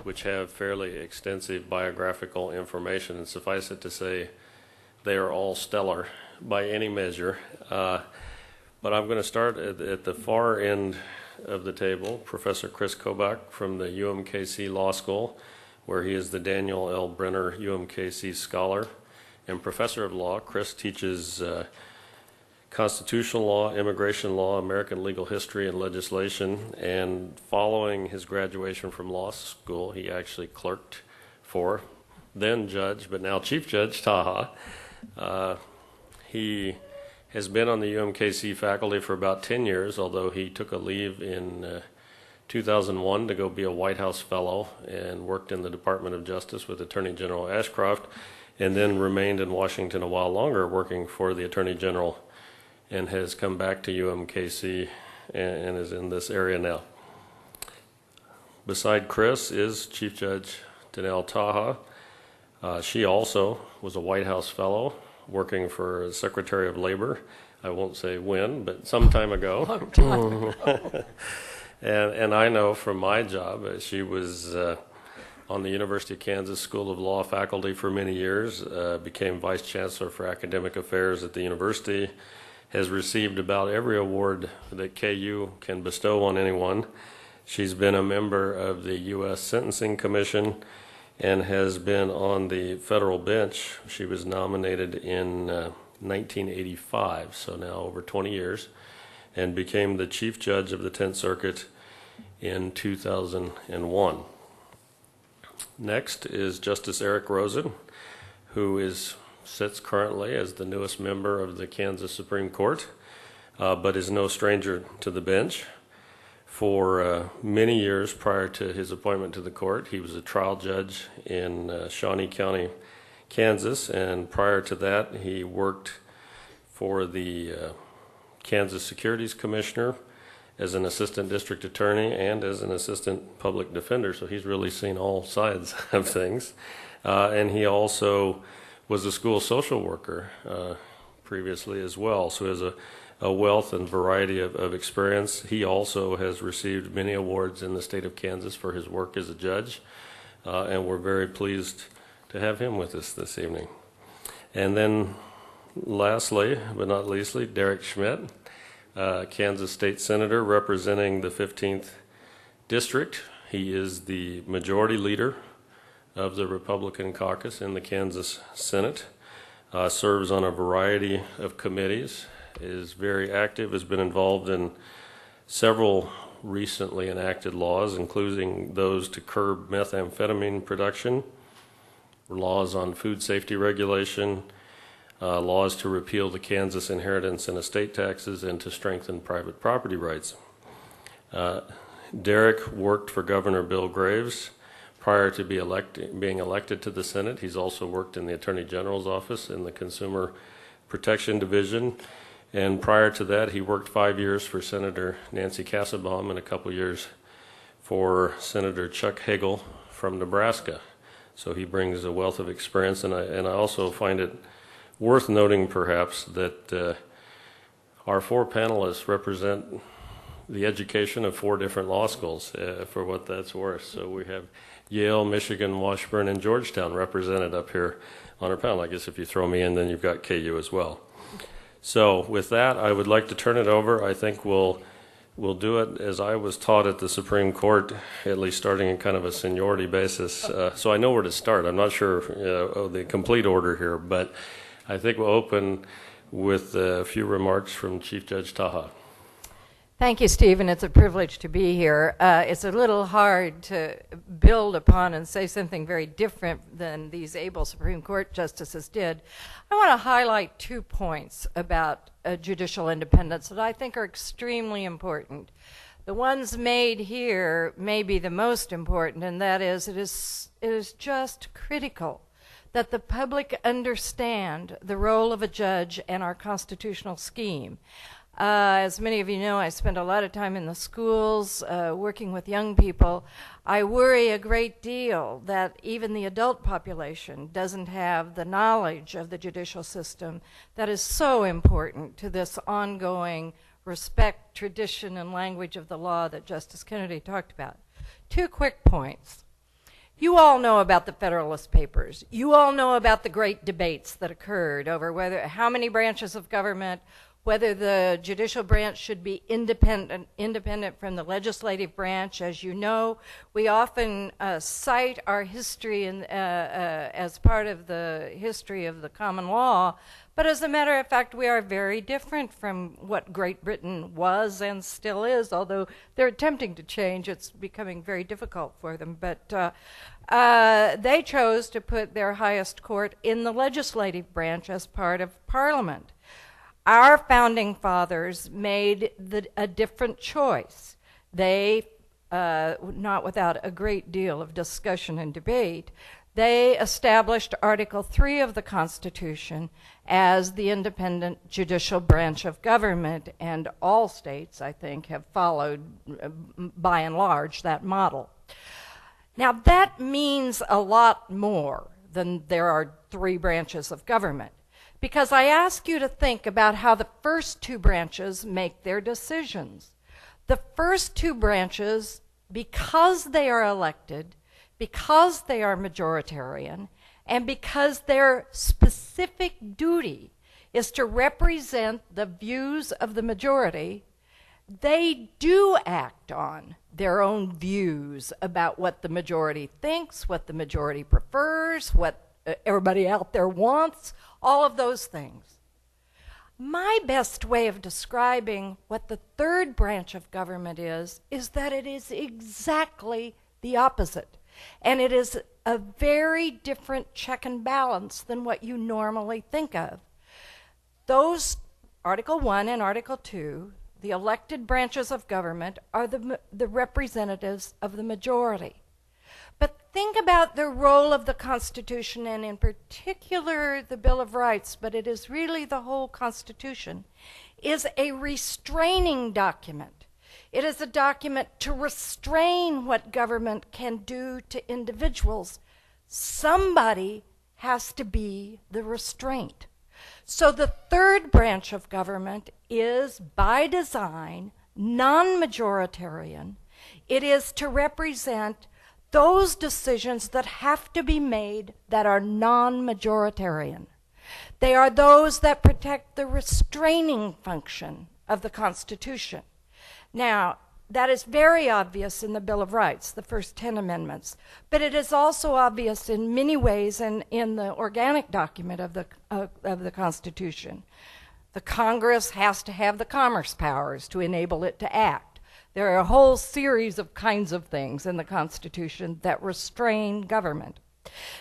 which have fairly extensive biographical information, and suffice it to say, they are all stellar by any measure. But I'm going to start at the far end of the table, Professor Kris Kobach from the UMKC Law School, where he is the Daniel L. Brenner UMKC Scholar and Professor of Law. Kris teaches constitutional law, immigration law, American legal history, and legislation. And following his graduation from law school, he actually clerked for then Judge, but now Chief Judge Taha. He has been on the UMKC faculty for about 10 years, although he took a leave in 2001 to go be a White House fellow and worked in the Department of Justice with Attorney General Ashcroft, and then remained in Washington a while longer working for the Attorney General, and has come back to UMKC and is in this area now. Beside Kris is Chief Judge Deanell Taha. She also was a White House fellow working for Secretary of Labor. I won't say when, but some time ago. Long time ago. And I know from my job, she was on the University of Kansas School of Law faculty for many years, became Vice Chancellor for Academic Affairs at the university, has received about every award that KU can bestow on anyone. She's been a member of the U.S. Sentencing Commission and has been on the federal bench. She was nominated in 1985, so now over 20 years. And became the Chief Judge of the 10th Circuit in 2001. Next is Justice Eric Rosen, who sits currently as the newest member of the Kansas Supreme Court, but is no stranger to the bench. For many years prior to his appointment to the court, he was a trial judge in Shawnee County, Kansas, and prior to that, he worked for the Kansas Securities Commissioner as an assistant district attorney and as an assistant public defender, so he's really seen all sides of things. And he also was a school social worker previously as well, so he has a wealth and variety of experience. He also has received many awards in the state of Kansas for his work as a judge, and we're very pleased to have him with us this evening. And then lastly, but not leastly, Derek Schmidt, Kansas State Senator representing the 15th District. He is the majority leader of the Republican caucus in the Kansas Senate, serves on a variety of committees, is very active, has been involved in several recently enacted laws, including those to curb methamphetamine production, laws on food safety regulation, laws to repeal the Kansas inheritance and estate taxes, and to strengthen private property rights. Derek worked for Governor Bill Graves prior to being elected to the Senate. He's also worked in the Attorney General's office in the Consumer Protection Division. And prior to that, he worked 5 years for Senator Nancy Kassebaum and a couple years for Senator Chuck Hagel from Nebraska. So he brings a wealth of experience, and I also find it worth noting perhaps that our four panelists represent the education of four different law schools, for what that's worth. So we have Yale, Michigan, Washburn, and Georgetown represented up here on our panel. I guess if you throw me in, then you've got KU as well. So with that, I would like to turn it over. I think we'll do it as I was taught at the Supreme Court, at least starting in kind of a seniority basis. So I know where to start. I'm not sure of the complete order here, but I think we'll open with a few remarks from Chief Judge Taha. Thank you, Stephen. It's a privilege to be here. It's a little hard to build upon and say something very different than these able Supreme Court justices did. I want to highlight 2 points about judicial independence that I think are extremely important. The ones made here may be the most important, and that is it is just critical that the public understand the role of a judge and our constitutional scheme. As many of you know, I spend a lot of time in the schools working with young people. I worry a great deal that even the adult population doesn't have the knowledge of the judicial system that is so important to this ongoing respect, tradition, and language of the law that Justice Kennedy talked about. 2 quick points. You all know about the Federalist Papers. You all know about the great debates that occurred over how many branches of government, whether the judicial branch should be independent from the legislative branch. As you know, we often cite our history as part of the history of the common law, but as a matter of fact, we are very different from what Great Britain was and still is, although they're attempting to change. It's becoming very difficult for them, but they chose to put their highest court in the legislative branch as part of Parliament. Our founding fathers made a different choice. They, not without a great deal of discussion and debate, they established Article 3 of the Constitution as the independent judicial branch of government, and all states, I think, have followed, by and large, that model. Now, that means a lot more than there are 3 branches of government, because I ask you to think about how the first 2 branches make their decisions. The first 2 branches, because they are elected, because they are majoritarian, and because their specific duty is to represent the views of the majority, they do act on their own views about what the majority thinks, what the majority prefers, what everybody out there wants, all of those things. My best way of describing what the 3rd branch of government is that it is exactly the opposite. And it is a very different check and balance than what you normally think of. Those, Article 1 and Article 2, the elected branches of government, are the representatives of the majority. But think about the role of the Constitution, and in particular the Bill of Rights, but it is really the whole Constitution, is a restraining document. It is a document to restrain what government can do to individuals. Somebody has to be the restraint. So the third branch of government is, by design, non-majoritarian. It is to represent those decisions that have to be made that are non-majoritarian. They are those that protect the restraining function of the Constitution. Now, that is very obvious in the Bill of Rights, the first 10 amendments, but it is also obvious in many ways in the organic document of the Constitution. The Congress has to have the commerce powers to enable it to act. There are a whole series of kinds of things in the Constitution that restrain government.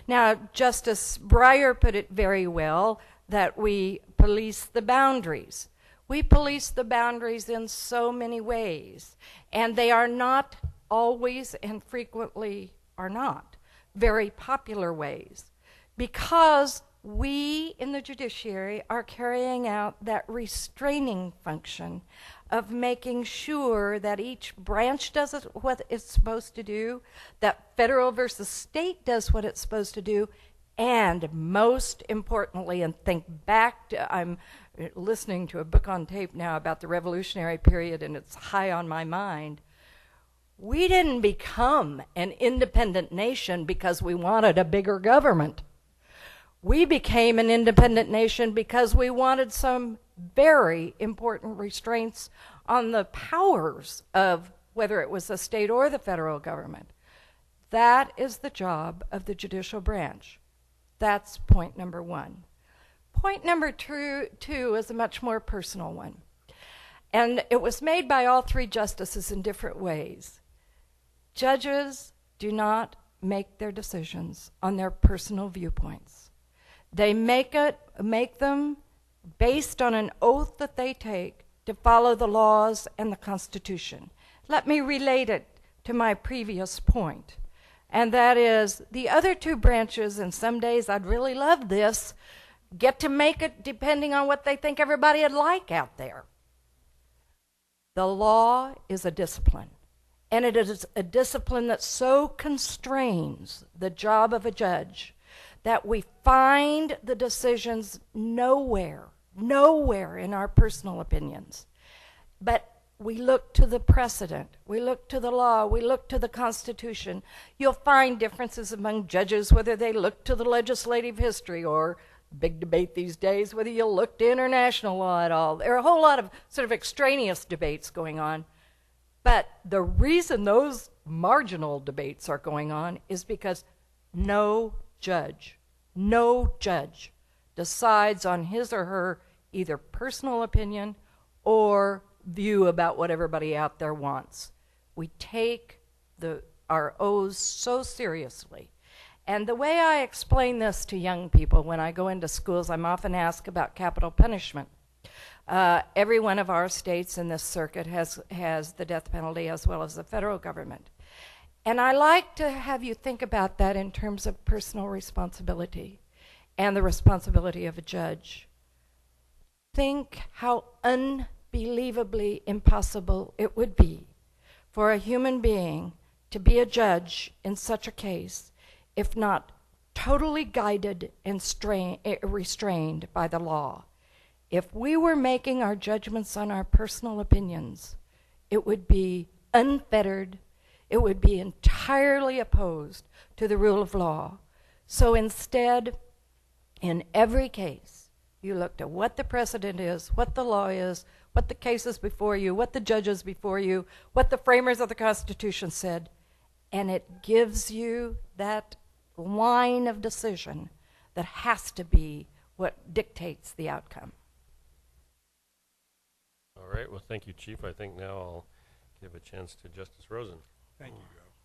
Now, Justice Breyer put it very well that we police the boundaries. We police the boundaries in so many ways, and they are not always and frequently are not very popular ways, because we in the judiciary are carrying out that restraining function of making sure that each branch does what it's supposed to do, that federal versus state does what it's supposed to do, and most importantly, and think back to, I'm listening to a book on tape now about the Revolutionary period, and it's high on my mind. We didn't become an independent nation because we wanted a bigger government. We became an independent nation because we wanted some very important restraints on the powers of whether it was the state or the federal government. That is the job of the judicial branch. That's point number one. Point number two is a much more personal one. And it was made by all three justices in different ways. Judges do not make their decisions on their personal viewpoints. They make them based on an oath that they take to follow the laws and the Constitution. Let me relate it to my previous point. And that is, the other two branches, and some days I'd really love this, get to make it depending on what they think everybody would like out there. The law is a discipline, and it is a discipline that so constrains the job of a judge that we find the decisions nowhere in our personal opinions. But we look to the precedent, we look to the law, we look to the Constitution. You'll find differences among judges, whether they look to the legislative history, or big debate these days, whether you look to international law at all. There are a whole lot of sort of extraneous debates going on. But the reason those marginal debates are going on is because no judge decides on his or her either personal opinion or view about what everybody out there wants. We take our oaths so seriously. And the way I explain this to young people when I go into schools, I'm often asked about capital punishment. Every one of our states in this circuit has the death penalty, as well as the federal government. And I like to have you think about that in terms of personal responsibility and the responsibility of a judge. Think how unbelievably impossible it would be for a human being to be a judge in such a case if not totally guided and restrained by the law. If we were making our judgments on our personal opinions, it would be unfettered, it would be entirely opposed to the rule of law. So instead, in every case, you look to what the precedent is, what the law is, what the cases before you, what the judges before you, what the framers of the Constitution said, and it gives you that line of decision that has to be what dictates the outcome. All right, well, thank you, Chief. I think now I'll give a chance to Justice Rosen. Thank you,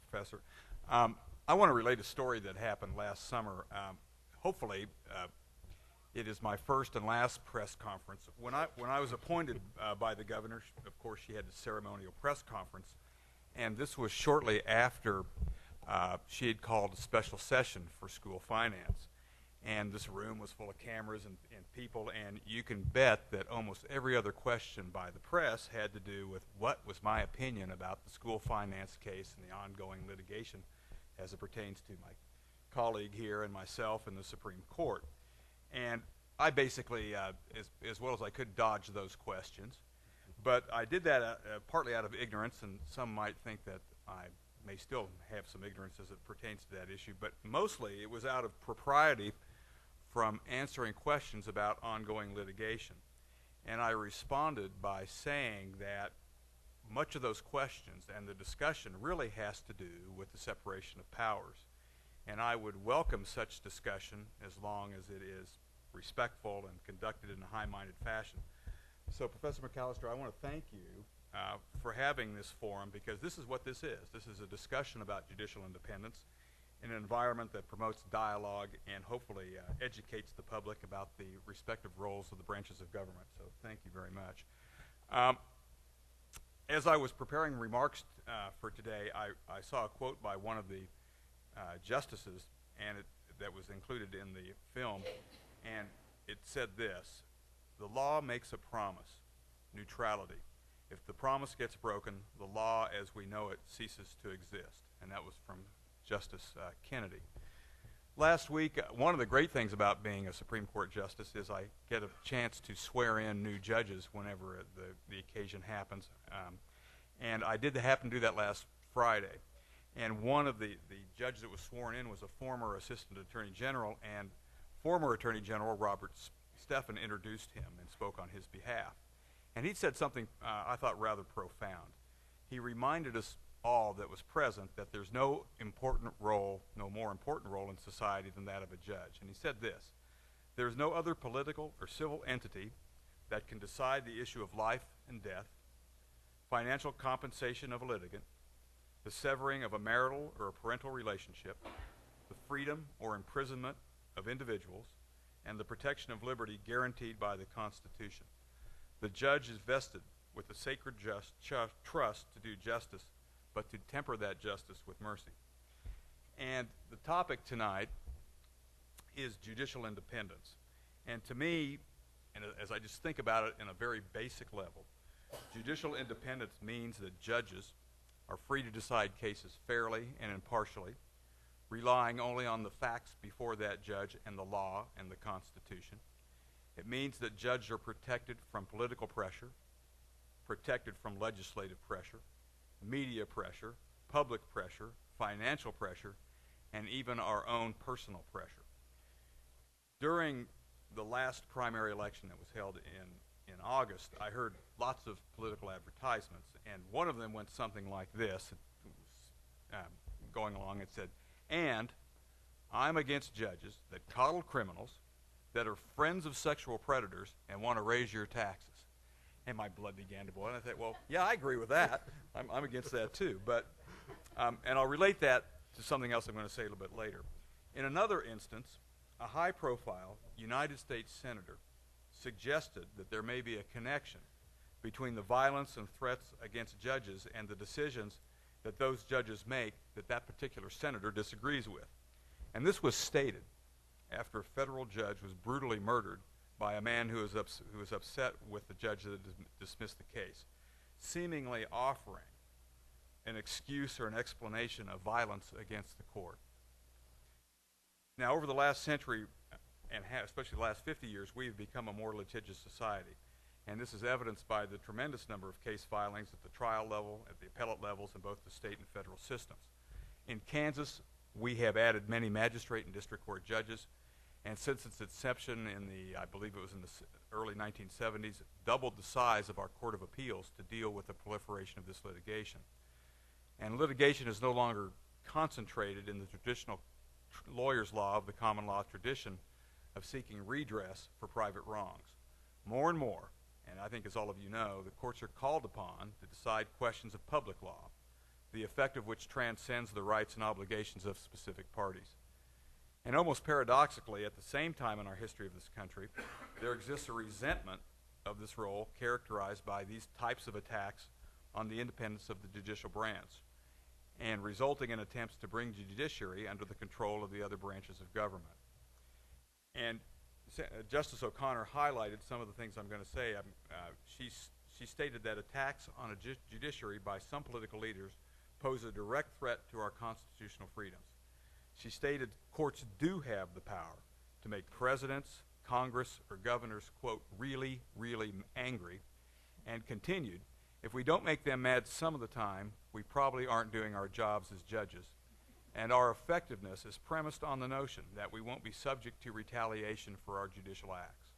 Professor. I want to relate a story that happened last summer. Hopefully, It is my first and last press conference. When I was appointed by the governor, of course, she had the ceremonial press conference, and this was shortly after she had called a special session for school finance. And this room was full of cameras and people, and you can bet that almost every other question by the press had to do with what was my opinion about the school finance case and the ongoing litigation as it pertains to my colleague here and myself in the Supreme Court. And I basically, as well as I could, dodge those questions. But I did that partly out of ignorance, and some might think that I may still have some ignorance as it pertains to that issue, but mostly it was out of propriety from answering questions about ongoing litigation. And I responded by saying that much of those questions and the discussion really has to do with the separation of powers. And I would welcome such discussion as long as it is respectful and conducted in a high-minded fashion. So, Professor McAllister, I want to thank you for having this forum, because this is what this is. This is a discussion about judicial independence in an environment that promotes dialogue and hopefully educates the public about the respective roles of the branches of government. So thank you very much. As I was preparing remarks for today, I saw a quote by one of the justices, and that was included in the film, and it said this: "The law makes a promise, neutrality. If the promise gets broken, the law as we know it ceases to exist." And that was from Justice Kennedy. Last week, one of the great things about being a Supreme Court justice is I get a chance to swear in new judges whenever the occasion happens. And I did happen to do that last Friday. And one of the judges that was sworn in was a former Assistant Attorney General, and former Attorney General Robert Stephan introduced him and spoke on his behalf. And he said something I thought rather profound. He reminded us all that was present that there's no more important role in society than that of a judge. And he said this: "There's no other political or civil entity that can decide the issue of life and death, financial compensation of a litigant, the severing of a marital or a parental relationship, the freedom or imprisonment of individuals, and the protection of liberty guaranteed by the Constitution. The judge is vested with the sacred trust to do justice, but to temper that justice with mercy." And the topic tonight is judicial independence. And to me, and as I just think about it in a very basic level, judicial independence means that judges are free to decide cases fairly and impartially, relying only on the facts before that judge and the law and the Constitution. It means that judges are protected from political pressure, protected from legislative pressure, media pressure, public pressure, financial pressure, and even our own personal pressure. During the last primary election that was held in August, I heard lots of political advertisements, and one of them went something like this. It was going along, it said, "And I'm against judges that coddle criminals, that are friends of sexual predators, and want to raise your taxes." And my blood began to boil. And I thought, well, yeah, I agree with that. I'm against that too. But, and I'll relate that to something else I'm going to say a little bit later. In another instance, a high-profile United States senator suggested that there may be a connection between the violence and threats against judges and the decisions that those judges make that that particular senator disagrees with. And this was stated after a federal judge was brutally murdered by a man who was upset with the judge that dismissed the case, seemingly offering an excuse or an explanation of violence against the court. Now, over the last century, and especially the last 50 years, we've become a more litigious society. And this is evidenced by the tremendous number of case filings at the trial level, at the appellate levels, in both the state and federal systems. In Kansas, we have added many magistrate and district court judges, and since its inception in I believe it was in the early 1970s, doubled the size of our Court of Appeals to deal with the proliferation of this litigation. And litigation is no longer concentrated in the traditional lawyer's law of the common law tradition of seeking redress for private wrongs. More and more, and I think as all of you know, the courts are called upon to decide questions of public law, the effect of which transcends the rights and obligations of specific parties. And almost paradoxically, at the same time in our history of this country, there exists a resentment of this role characterized by these types of attacks on the independence of the judicial branch, and resulting in attempts to bring the judiciary under the control of the other branches of government. And Justice O'Connor highlighted some of the things I'm going to say. She stated that attacks on a judiciary by some political leaders pose a direct threat to our constitutional freedoms. She stated courts do have the power to make presidents, Congress, or governors, quote, really, really angry, and continued, if we don't make them mad some of the time, we probably aren't doing our jobs as judges. And our effectiveness is premised on the notion that we won't be subject to retaliation for our judicial acts.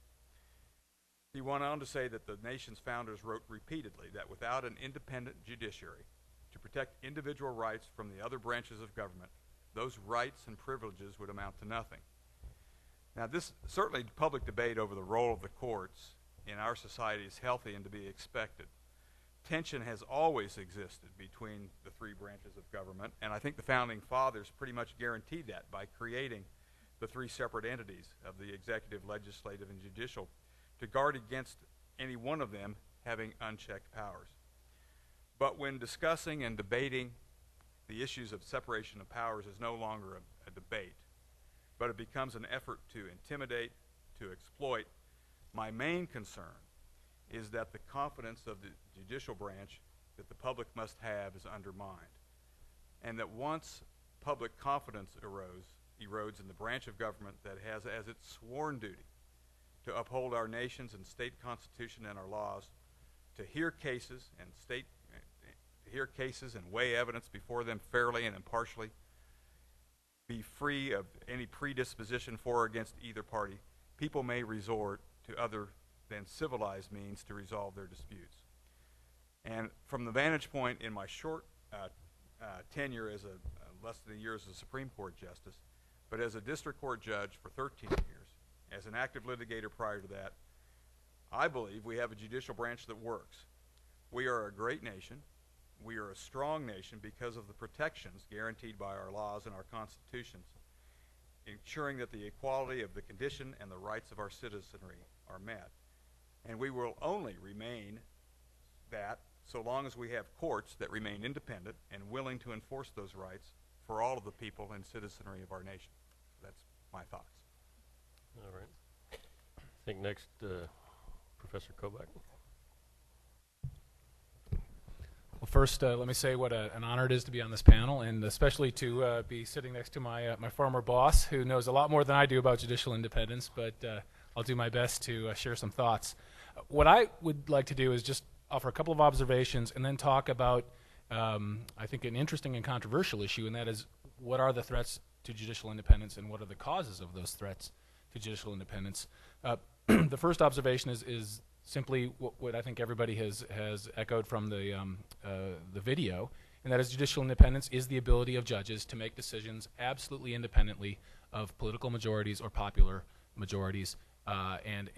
He went on to say that the nation's founders wrote repeatedly that without an independent judiciary to protect individual rights from the other branches of government, those rights and privileges would amount to nothing. Now, this certainly public debate over the role of the courts in our society is healthy and to be expected. Tension has always existed between the three branches of government, and I think the founding fathers pretty much guaranteed that by creating the three separate entities of the executive, legislative, and judicial to guard against any one of them having unchecked powers. But when discussing and debating the issues of separation of powers is no longer a debate, but it becomes an effort to intimidate, to exploit, my main concern is that the confidence of the judicial branch that the public must have is undermined. And that once public confidence erodes in the branch of government that has as its sworn duty to uphold our nation's and state constitution and our laws, to hear cases and weigh evidence before them fairly and impartially, be free of any predisposition for or against either party, people may resort to other than civilized means to resolve their disputes. And from the vantage point in my short tenure as less than a year as a Supreme Court justice, but as a district court judge for 13 years, as an active litigator prior to that, I believe we have a judicial branch that works. We are a great nation. We are a strong nation because of the protections guaranteed by our laws and our constitutions, ensuring that the equality of the condition and the rights of our citizenry are met. And we will only remain that so long as we have courts that remain independent and willing to enforce those rights for all of the people and citizenry of our nation. That's my thoughts. All right. I think next, Professor Kobach. Well, first, let me say what an honor it is to be on this panel, and especially to be sitting next to my former boss, who knows a lot more than I do about judicial independence, but I'll do my best to share some thoughts. What I would like to do is just offer a couple of observations and then talk about, I think, an interesting and controversial issue, and that is what are the threats to judicial independence and what are the causes of those threats to judicial independence. The first observation is simply what I think everybody has echoed from the video, and that is judicial independence is the ability of judges to make decisions absolutely independently of political majorities or popular majorities, and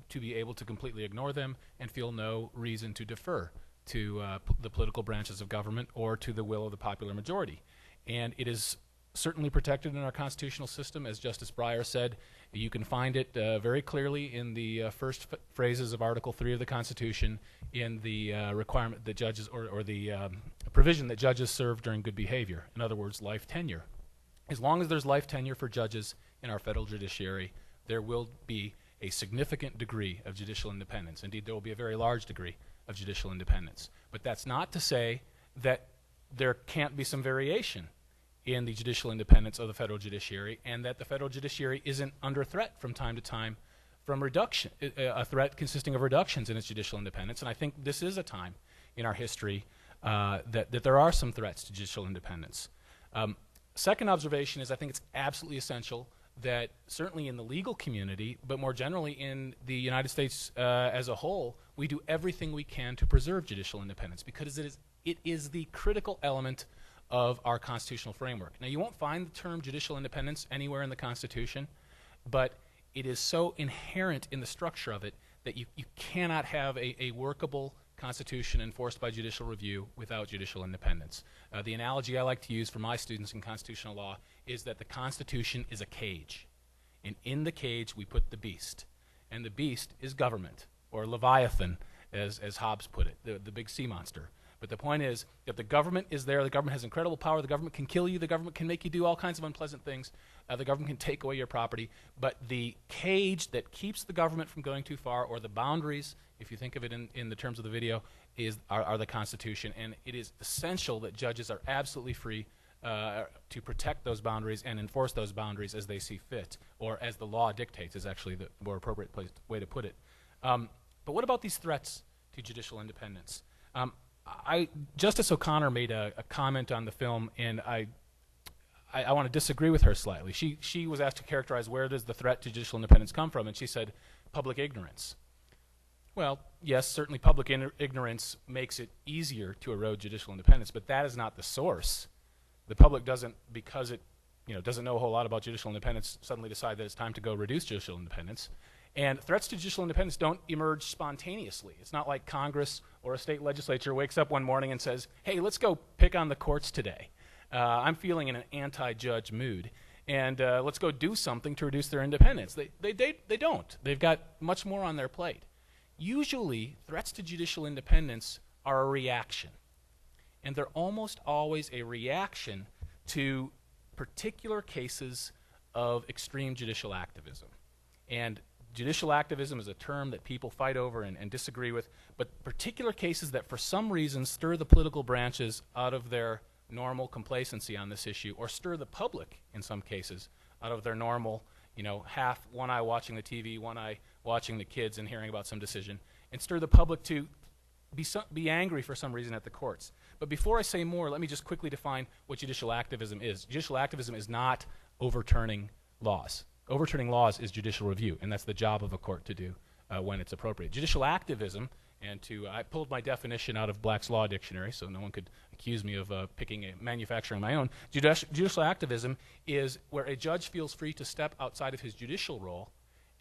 to be able to completely ignore them and feel no reason to defer to the political branches of government or to the will of the popular majority. And it is certainly protected in our constitutional system. As Justice Breyer said, you can find it very clearly in the first phrases of Article 3 of the Constitution in the requirement that judges, or the provision that judges serve during good behavior. In other words, life tenure. As long as there's life tenure for judges in our federal judiciary, there will be a significant degree of judicial independence. Indeed, there will be a very large degree of judicial independence. But that's not to say that there can't be some variation in the judicial independence of the federal judiciary, and that the federal judiciary isn't under threat from time to time from reduction, a threat consisting of reductions in its judicial independence. And I think this is a time in our history that there are some threats to judicial independence. Second observation is I think it's absolutely essential that certainly in the legal community, but more generally in the United States as a whole, we do everything we can to preserve judicial independence, because it is the critical element of our constitutional framework. Now, you won't find the term judicial independence anywhere in the Constitution, but it is so inherent in the structure of it that you cannot have a workable Constitution enforced by judicial review without judicial independence. The analogy I like to use for my students in constitutional law is that the Constitution is a cage. And in the cage, we put the beast. And the beast is government, or Leviathan, as Hobbes put it, the big sea monster. But the point is that the government is there. The government has incredible power. The government can kill you. The government can make you do all kinds of unpleasant things. The government can take away your property. But the cage that keeps the government from going too far, or the boundaries, if you think of it in the terms of the video, are the Constitution. And it is essential that judges are absolutely free to protect those boundaries and enforce those boundaries as they see fit, or as the law dictates is actually the more appropriate way to put it. But what about these threats to judicial independence? Justice O'Connor made a comment on the film, and I want to disagree with her slightly. She was asked to characterize where does the threat to judicial independence come from, and she said public ignorance. Well, yes, certainly public ignorance makes it easier to erode judicial independence, but that is not the source. The public doesn't, because it doesn't know a whole lot about judicial independence, suddenly decide that it's time to go reduce judicial independence. And threats to judicial independence don't emerge spontaneously. It's not like Congress or a state legislature wakes up one morning and says, hey, let's go pick on the courts today. I'm feeling in an anti-judge mood, and let's go do something to reduce their independence. They don't. They've got much more on their plate. Usually, threats to judicial independence are a reaction. And they're almost always a reaction to particular cases of extreme judicial activism. And judicial activism is a term that people fight over and disagree with, but particular cases that for some reason stir the political branches out of their normal complacency on this issue, or stir the public, in some cases, out of their normal, half one eye watching the TV, one eye watching the kids and hearing about some decision, and stir the public to be angry for some reason at the courts. But before I say more, let me just quickly define what judicial activism is. Judicial activism is not overturning laws. Overturning laws is judicial review, and that's the job of a court to do when it's appropriate. Judicial activism, and I pulled my definition out of Black's Law Dictionary, so no one could accuse me of manufacturing my own. Judicial activism is where a judge feels free to step outside of his judicial role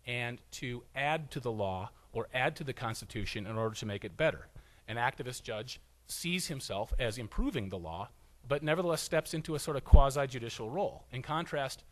and to add to the law or add to the Constitution in order to make it better. An activist judge sees himself as improving the law, but nevertheless steps into a sort of quasi-judicial role. In contrast,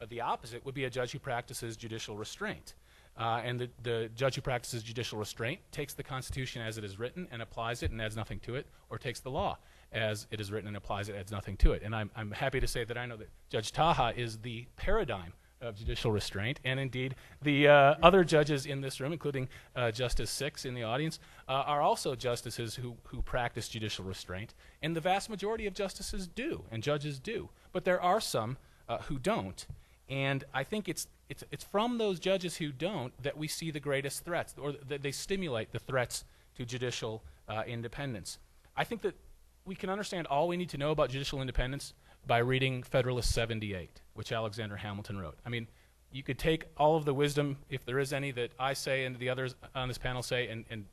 the opposite would be a judge who practices judicial restraint. And the judge who practices judicial restraint takes the Constitution as it is written and applies it and adds nothing to it, or takes the law as it is written and applies it, adds nothing to it. And I'm happy to say that I know that Judge Taha is the paradigm of judicial restraint, and indeed the other judges in this room, including Justice Six in the audience, are also justices who practice judicial restraint, and the vast majority of justices do, and judges do. But there are some who don't, and I think it's from those judges who don't that we see the greatest threats, or that they stimulate the threats to judicial independence. I think that we can understand all we need to know about judicial independence by reading Federalist 78, which Alexander Hamilton wrote. I mean, you could take all of the wisdom, if there is any, that I say and the others on this panel say, and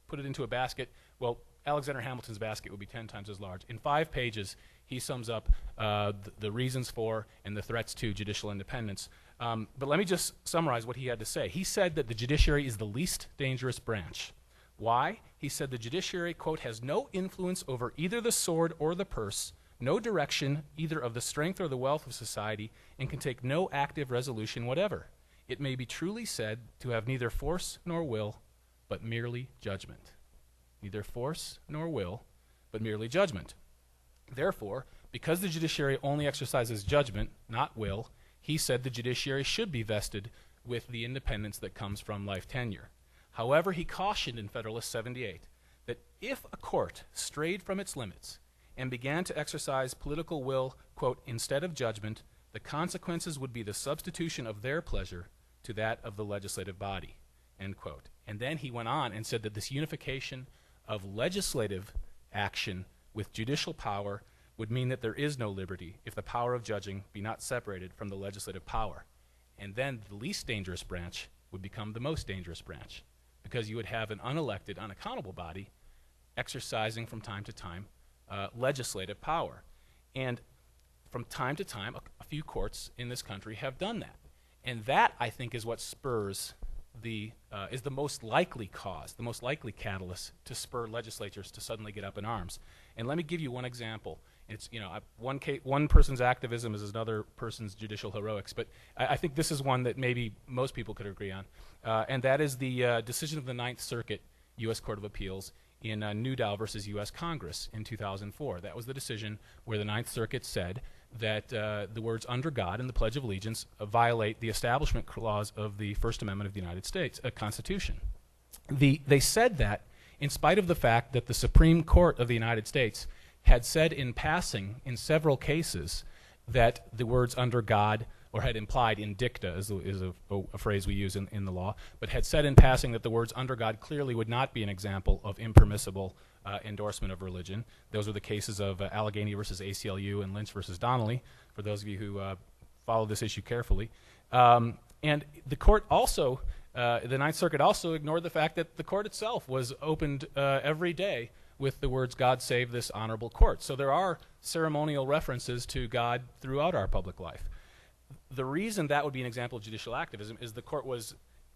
put it into a basket. Well, Alexander Hamilton's basket would be 10 times as large. In 5 pages, he sums up the reasons for and the threats to judicial independence. But let me just summarize what he had to say. He said that the judiciary is the least dangerous branch. Why? He said the judiciary, quote, has no influence over either the sword or the purse, no direction either of the strength or the wealth of society, and can take no active resolution whatever. It may be truly said to have neither force nor will, but merely judgment. Neither force nor will, but merely judgment. Therefore, because the judiciary only exercises judgment, not will, he said the judiciary should be vested with the independence that comes from life tenure. However, he cautioned in Federalist 78 that if a court strayed from its limits and began to exercise political will, quote, instead of judgment, the consequences would be the substitution of their pleasure to that of the legislative body, end quote. And then he went on and said that this unification of legislative action with judicial power would mean that there is no liberty if the power of judging be not separated from the legislative power. And then the least dangerous branch would become the most dangerous branch, because you would have an unelected, unaccountable body exercising from time to time legislative power. And from time to time, a few courts in this country have done that. And that, I think, is what spurs the most likely cause, the most likely catalyst to spur legislatures to suddenly get up in arms. And let me give you one example. It's, one person's activism is another person's judicial heroics, but I think this is one that maybe most people could agree on, and that is the decision of the Ninth Circuit U.S. Court of Appeals in Newdow versus U.S. Congress in 2004. That was the decision where the Ninth Circuit said that the words "under God" in the Pledge of Allegiance violate the Establishment Clause of the First Amendment of the United States Constitution. They said that in spite of the fact that the Supreme Court of the United States had said in passing in several cases that the words "under God," or had implied in dicta, is a phrase we use in the law, but had said in passing that the words "under God" clearly would not be an example of impermissible endorsement of religion. Those are the cases of Allegheny versus ACLU and Lynch versus Donnelly, for those of you who follow this issue carefully. And the court also, the Ninth Circuit also ignored the fact that the court itself was opened every day with the words "God save this honorable court." So there are ceremonial references to God throughout our public life. The reason that would be an example of judicial activism is the court was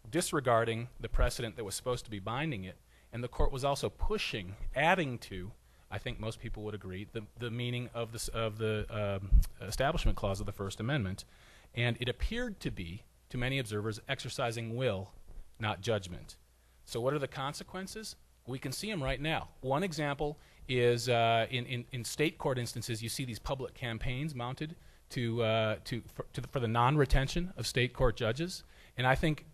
disregarding the precedent that was supposed to be binding it, and the court was also pushing, adding to, I think most people would agree, the meaning of the Establishment Clause of the First Amendment, and it appeared to be, to many observers, exercising will, not judgment. So what are the consequences? We can see them right now. One example is in state court instances, you see these public campaigns mounted for the non-retention of state court judges, and I think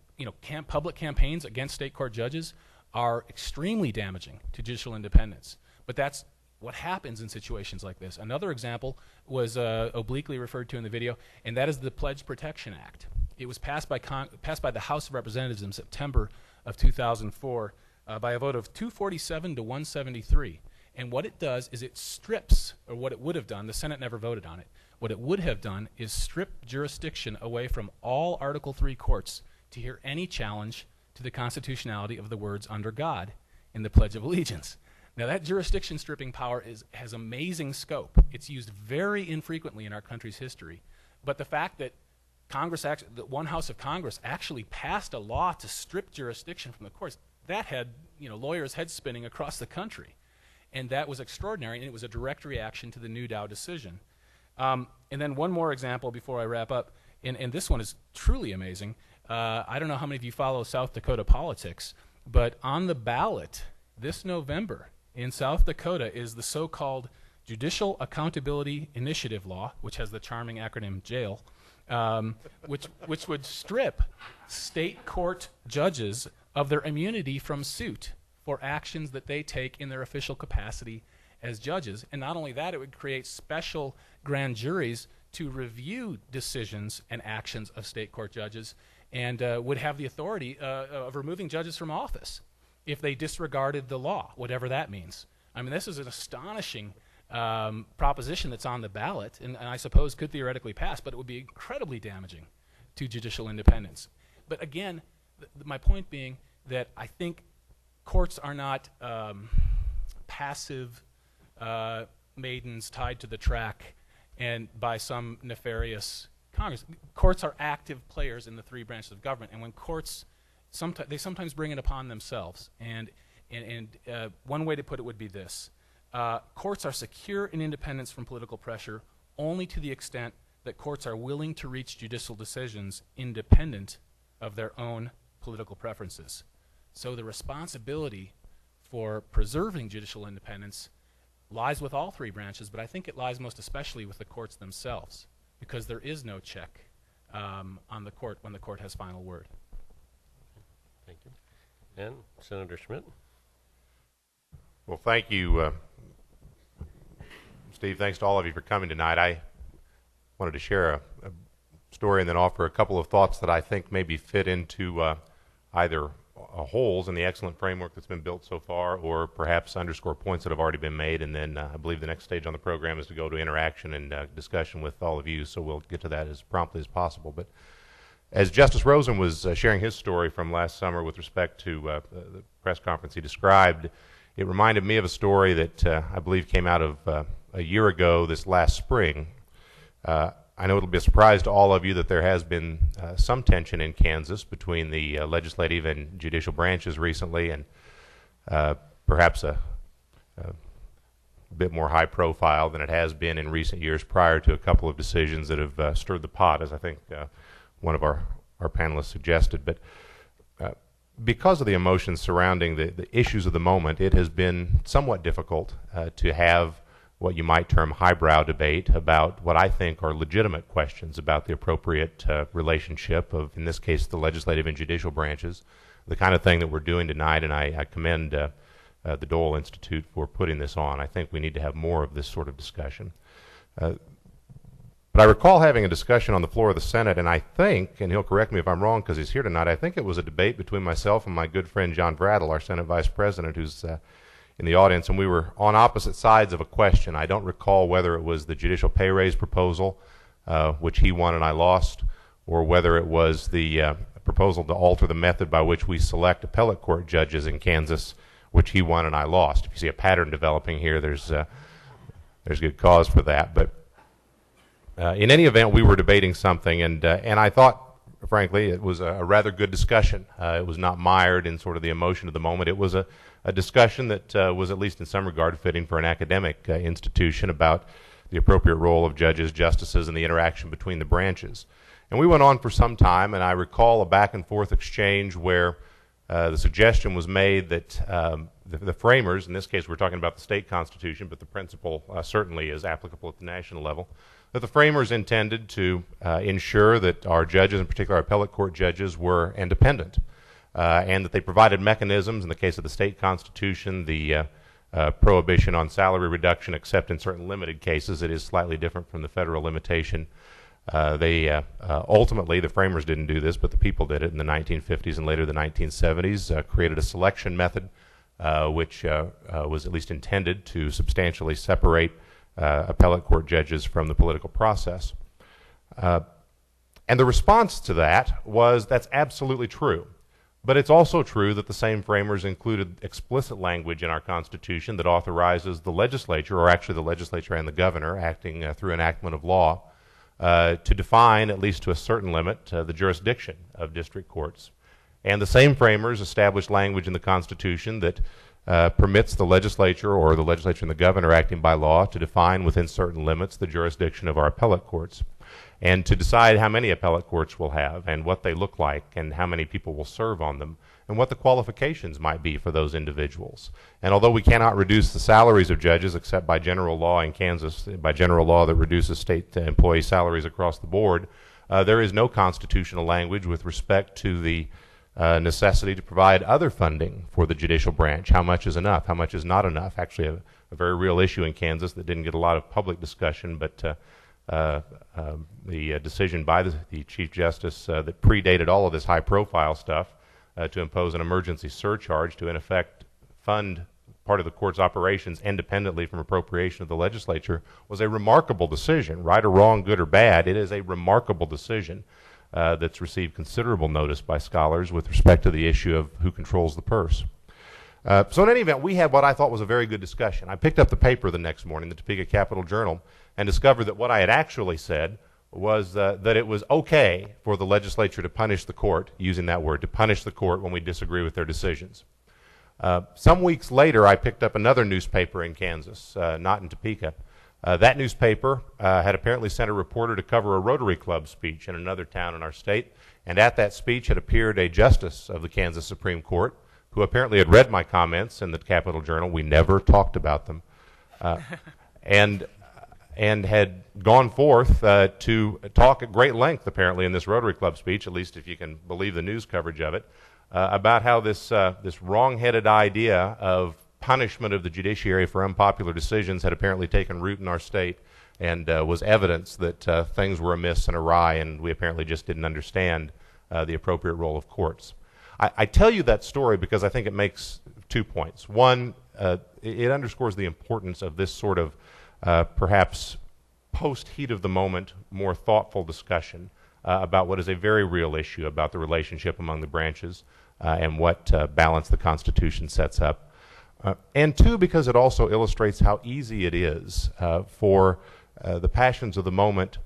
public campaigns against state court judges are extremely damaging to judicial independence. But that's what happens in situations like this. Another example was obliquely referred to in the video, and that is the Pledge Protection Act. It was passed by the House of Representatives in September of 2004 by a vote of 247 to 173. And what it does is it strips, or what it would have done, the Senate never voted on it, what it would have done is strip jurisdiction away from all Article III courts to hear any challenge to the constitutionality of the words "under God" in the Pledge of Allegiance. Now that jurisdiction stripping power has amazing scope. It's used very infrequently in our country's history. But the fact that that one house of Congress actually passed a law to strip jurisdiction from the courts, that had lawyers' heads spinning across the country. And that was extraordinary, and it was a direct reaction to the Newdow decision. And then one more example before I wrap up, and this one is truly amazing. I don't know how many of you follow South Dakota politics, but on the ballot this November in South Dakota is the so-called Judicial Accountability Initiative Law, which has the charming acronym JAIL, which would strip state court judges of their immunity from suit for actions that they take in their official capacity as judges. And not only that, it would create special grand juries to review decisions and actions of state court judges, and would have the authority of removing judges from office if they disregarded the law, whatever that means. I mean, this is an astonishing proposition that's on the ballot, and I suppose could theoretically pass, but it would be incredibly damaging to judicial independence. But again, my point being that I think courts are not passive maidens tied to the track and by some nefarious Congress. Courts are active players in the three branches of government, and when courts they sometimes bring it upon themselves. And one way to put it would be this: courts are secure in independence from political pressure only to the extent that courts are willing to reach judicial decisions independent of their own political preferences. So the responsibility for preserving judicial independence lies with all three branches, but I think it lies most especially with the courts themselves, because there is no check on the court when the court has final word. Thank you. And Senator Schmidt. Well, thank you, Steve. Thanks to all of you for coming tonight. I wanted to share a story and then offer a couple of thoughts that I think maybe fit into either holes in the excellent framework that's been built so far, or perhaps underscore points that have already been made. And then I believe the next stage on the program is to go to interaction and discussion with all of you, so we'll get to that as promptly as possible. But as Justice Rosen was sharing his story from last summer with respect to the press conference he described, it reminded me of a story that I believe came out of a year ago this last spring. I know it'll be a surprise to all of you that there has been some tension in Kansas between the legislative and judicial branches recently, and perhaps a bit more high profile than it has been in recent years prior to a couple of decisions that have stirred the pot, as I think one of our panelists suggested. But because of the emotions surrounding the issues of the moment, it has been somewhat difficult to have what you might term highbrow debate about what I think are legitimate questions about the appropriate relationship of, in this case, the legislative and judicial branches, the kind of thing that we're doing tonight, and I commend the Dole Institute for putting this on. I think we need to have more of this sort of discussion. But I recall having a discussion on the floor of the Senate, and I think, and he'll correct me if I'm wrong because he's here tonight, I think it was a debate between myself and my good friend John Brattle, our Senate Vice President, who's in the audience, and we were on opposite sides of a question. I don't recall whether it was the judicial pay raise proposal, which he won and I lost, or whether it was the proposal to alter the method by which we select appellate court judges in Kansas, which he won and I lost. If you see a pattern developing here, there's good cause for that. But in any event, we were debating something, and I thought, frankly, it was a rather good discussion. It was not mired in sort of the emotion of the moment. It was a discussion that was, at least in some regard, fitting for an academic institution about the appropriate role of judges, justices, and the interaction between the branches. And we went on for some time, and I recall a back-and-forth exchange where the suggestion was made that the framers, in this case we're talking about the state constitution, but the principle certainly is applicable at the national level, that the framers intended to ensure that our judges, in particular our appellate court judges, were independent, and that they provided mechanisms, in the case of the state constitution, the prohibition on salary reduction except in certain limited cases. It is slightly different from the federal limitation. Ultimately, the framers didn't do this, but the people did it in the 1950s and later the 1970s, created a selection method which was at least intended to substantially separate appellate court judges from the political process. And the response to that was, that's absolutely true. But it's also true that the same framers included explicit language in our Constitution that authorizes the legislature, or actually the legislature and the governor, acting through enactment of law, to define, at least to a certain limit, the jurisdiction of district courts. And the same framers established language in the Constitution that permits the legislature, or the legislature and the governor acting by law, to define within certain limits the jurisdiction of our appellate courts, and to decide how many appellate courts we'll have, and what they look like, and how many people will serve on them, and what the qualifications might be for those individuals. And although we cannot reduce the salaries of judges except by general law in Kansas, by general law that reduces state employee salaries across the board, there is no constitutional language with respect to the necessity to provide other funding for the judicial branch. How much is enough? How much is not enough? Actually, a very real issue in Kansas that didn't get a lot of public discussion, but the decision by the Chief Justice that predated all of this high-profile stuff to impose an emergency surcharge to, in effect, fund part of the court's operations independently from appropriation of the legislature was a remarkable decision. Right or wrong, good or bad, it is a remarkable decision that's received considerable notice by scholars with respect to the issue of who controls the purse. So in any event, we had what I thought was a very good discussion. I picked up the paper the next morning, the Topeka Capital Journal, and discovered that what I had actually said was that it was okay for the legislature to punish the court, using that word, to punish the court when we disagree with their decisions. Some weeks later, I picked up another newspaper in Kansas, not in Topeka. That newspaper had apparently sent a reporter to cover a Rotary Club speech in another town in our state, and at that speech had appeared a justice of the Kansas Supreme Court who apparently had read my comments in the Capital Journal. We never talked about them. And had gone forth to talk at great length, apparently, in this Rotary Club speech, at least if you can believe the news coverage of it, about how this wrong-headed idea of punishment of the judiciary for unpopular decisions had apparently taken root in our state, and was evidence that things were amiss and awry, and we apparently just didn't understand the appropriate role of courts. I tell you that story because I think it makes 2 points. One, it underscores the importance of this sort of perhaps post-heat of the moment, more thoughtful discussion about what is a very real issue about the relationship among the branches and what balance the Constitution sets up. And two, because it also illustrates how easy it is for the passions of the moment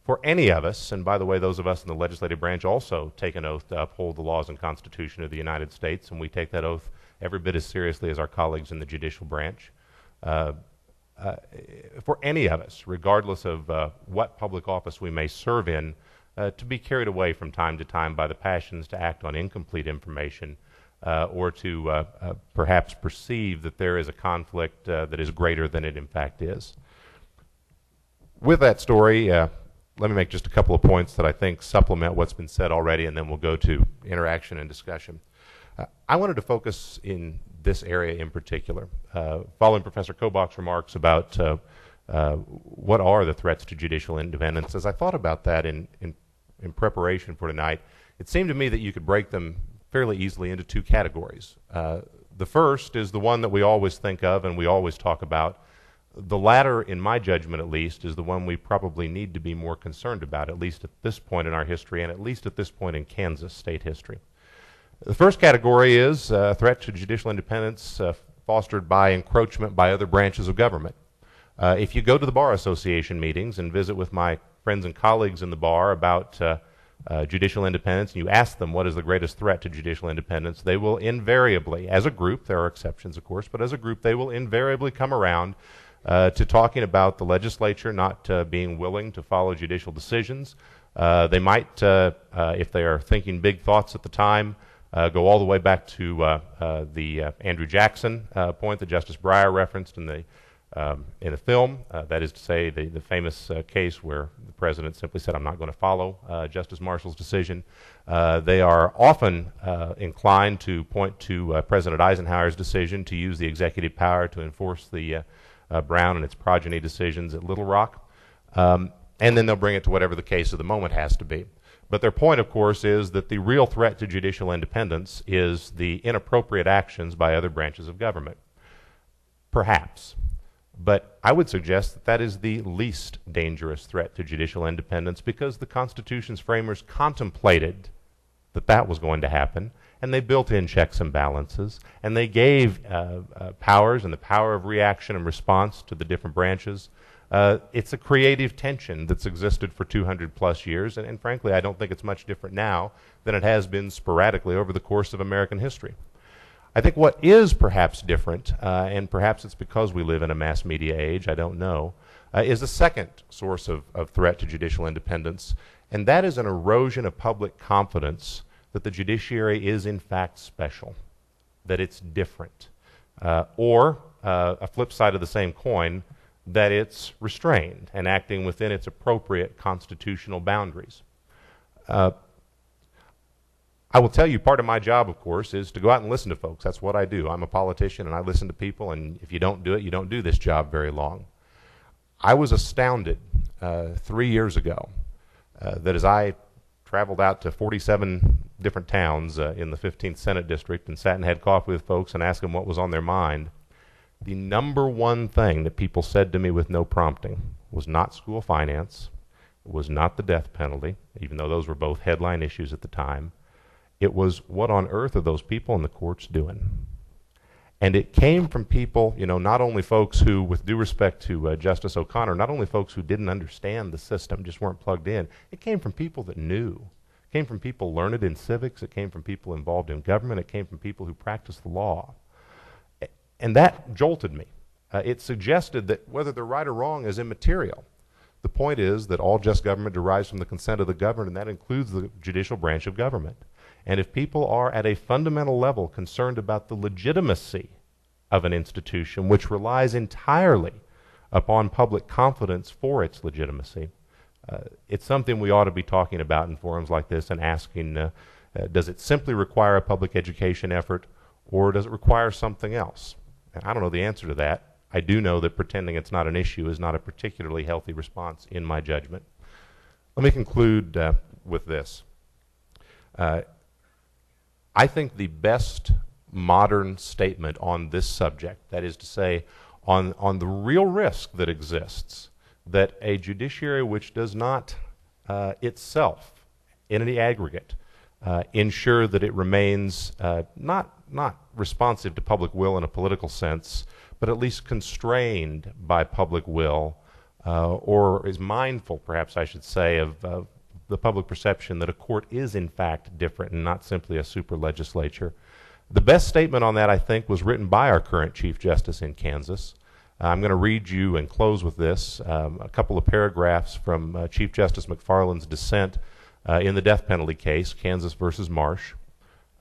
for any of us, and by the way, those of us in the legislative branch also take an oath to uphold the laws and Constitution of the United States, and we take that oath every bit as seriously as our colleagues in the judicial branch. For any of us, regardless of what public office we may serve in, to be carried away from time to time by the passions to act on incomplete information, or to perhaps perceive that there is a conflict that is greater than it in fact is. With that story, let me make just a couple of points that I think supplement what's been said already, and then we'll go to interaction and discussion. I wanted to focus in this area in particular, following Professor Kobach's remarks about what are the threats to judicial independence. As I thought about that in preparation for tonight, it seemed to me that you could break them fairly easily into two categories. The first is the one that we always think of and we always talk about. The latter, in my judgment at least, is the one we probably need to be more concerned about, at least at this point in our history and at least at this point in Kansas state history. The first category is a threat to judicial independence fostered by encroachment by other branches of government. If you go to the Bar Association meetings and visit with my friends and colleagues in the bar about judicial independence, and you ask them what is the greatest threat to judicial independence, they will invariably, as a group, there are exceptions of course, but as a group they will invariably come around to talking about the legislature not being willing to follow judicial decisions. They might, if they are thinking big thoughts at the time, go all the way back to the Andrew Jackson point that Justice Breyer referenced in the film. That is to say, the famous case where the president simply said, "I'm not going to follow Justice Marshall's decision." They are often inclined to point to President Eisenhower's decision to use the executive power to enforce the Brown and its progeny decisions at Little Rock. And then they'll bring it to whatever the case of the moment has to be. But their point, of course, is that the real threat to judicial independence is the inappropriate actions by other branches of government. Perhaps. But I would suggest that that is the least dangerous threat to judicial independence, because the Constitution's framers contemplated that that was going to happen, and they built in checks and balances, and they gave powers and the power of reaction and response to the different branches. It's a creative tension that's existed for 200 plus years, and frankly I don't think it's much different now than it has been sporadically over the course of American history. I think what is perhaps different, and perhaps it's because we live in a mass media age, I don't know, is a second source of threat to judicial independence, and that is an erosion of public confidence that the judiciary is in fact special, that it's different, or a flip side of the same coin, that it's restrained and acting within its appropriate constitutional boundaries. I will tell you, part of my job, of course, is to go out and listen to folks. That's what I do. I'm a politician and I listen to people, and if you don't do it, you don't do this job very long. I was astounded 3 years ago that as I traveled out to 47 different towns in the 15th Senate District and sat and had coffee with folks and asked them what was on their mind, the number one thing that people said to me with no prompting was not school finance, it was not the death penalty, even though those were both headline issues at the time. It was, what on earth are those people in the courts doing? And it came from people, you know, not only folks who, with due respect to Justice O'Connor, not only folks who didn't understand the system, just weren't plugged in. It came from people that knew. It came from people learned in civics. It came from people involved in government. It came from people who practiced the law. And that jolted me. It suggested that whether they're right or wrong is immaterial. The point is that all just government derives from the consent of the governed, and that includes the judicial branch of government. And if people are at a fundamental level concerned about the legitimacy of an institution which relies entirely upon public confidence for its legitimacy, it's something we ought to be talking about in forums like this and asking, does it simply require a public education effort, or does it require something else? And I don't know the answer to that. I do know that pretending it's not an issue is not a particularly healthy response in my judgment. Let me conclude with this. I think the best modern statement on this subject, that is to say, on the real risk that exists, that a judiciary which does not itself, in any aggregate, ensure that it remains not responsive to public will in a political sense, but at least constrained by public will, or is mindful, perhaps I should say, of the public perception that a court is in fact different and not simply a super legislature. The best statement on that, I think, was written by our current Chief Justice in Kansas. I'm going to read you and close with this, a couple of paragraphs from Chief Justice McFarland's dissent in the death penalty case, Kansas versus Marsh.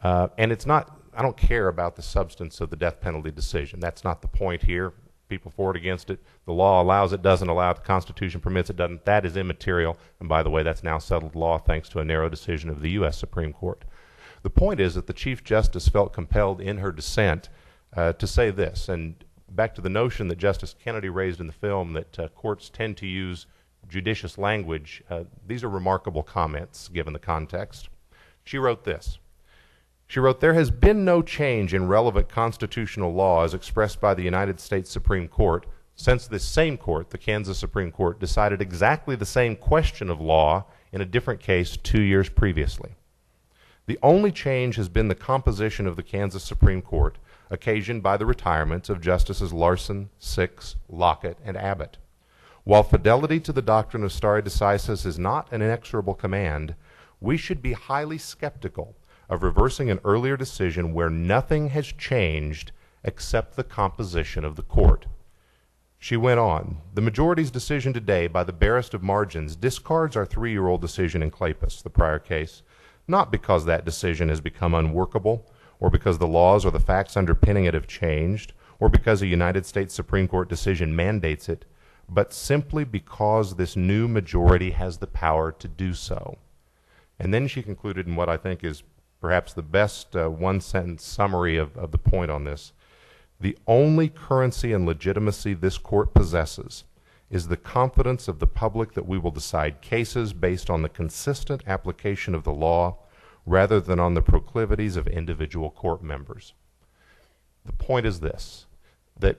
And it's not, I don't care about the substance of the death penalty decision. That's not the point here. People for it, against it. The law allows it, doesn't allow it. The Constitution permits it, doesn't. That is immaterial. And by the way, that's now settled law thanks to a narrow decision of the U.S. Supreme Court. The point is that the Chief Justice felt compelled in her dissent to say this, and back to the notion that Justice Kennedy raised in the film that courts tend to use judicious language. These are remarkable comments given the context. She wrote this. She wrote, "There has been no change in relevant constitutional law as expressed by the United States Supreme Court since this same court, the Kansas Supreme Court, decided exactly the same question of law in a different case 2 years previously. The only change has been the composition of the Kansas Supreme Court, occasioned by the retirements of Justices Larson, Six, Lockett, and Abbott. While fidelity to the doctrine of stare decisis is not an inexorable command, we should be highly skeptical of reversing an earlier decision where nothing has changed except the composition of the court." She went on, "The majority's decision today, by the barest of margins, discards our 3-year-old decision in Clapus, the prior case, not because that decision has become unworkable, or because the laws or the facts underpinning it have changed, or because a United States Supreme Court decision mandates it, but simply because this new majority has the power to do so." And then she concluded in what I think is perhaps the best one-sentence summary of the point on this. "The only currency and legitimacy this court possesses is the confidence of the public that we will decide cases based on the consistent application of the law rather than on the proclivities of individual court members." The point is this, that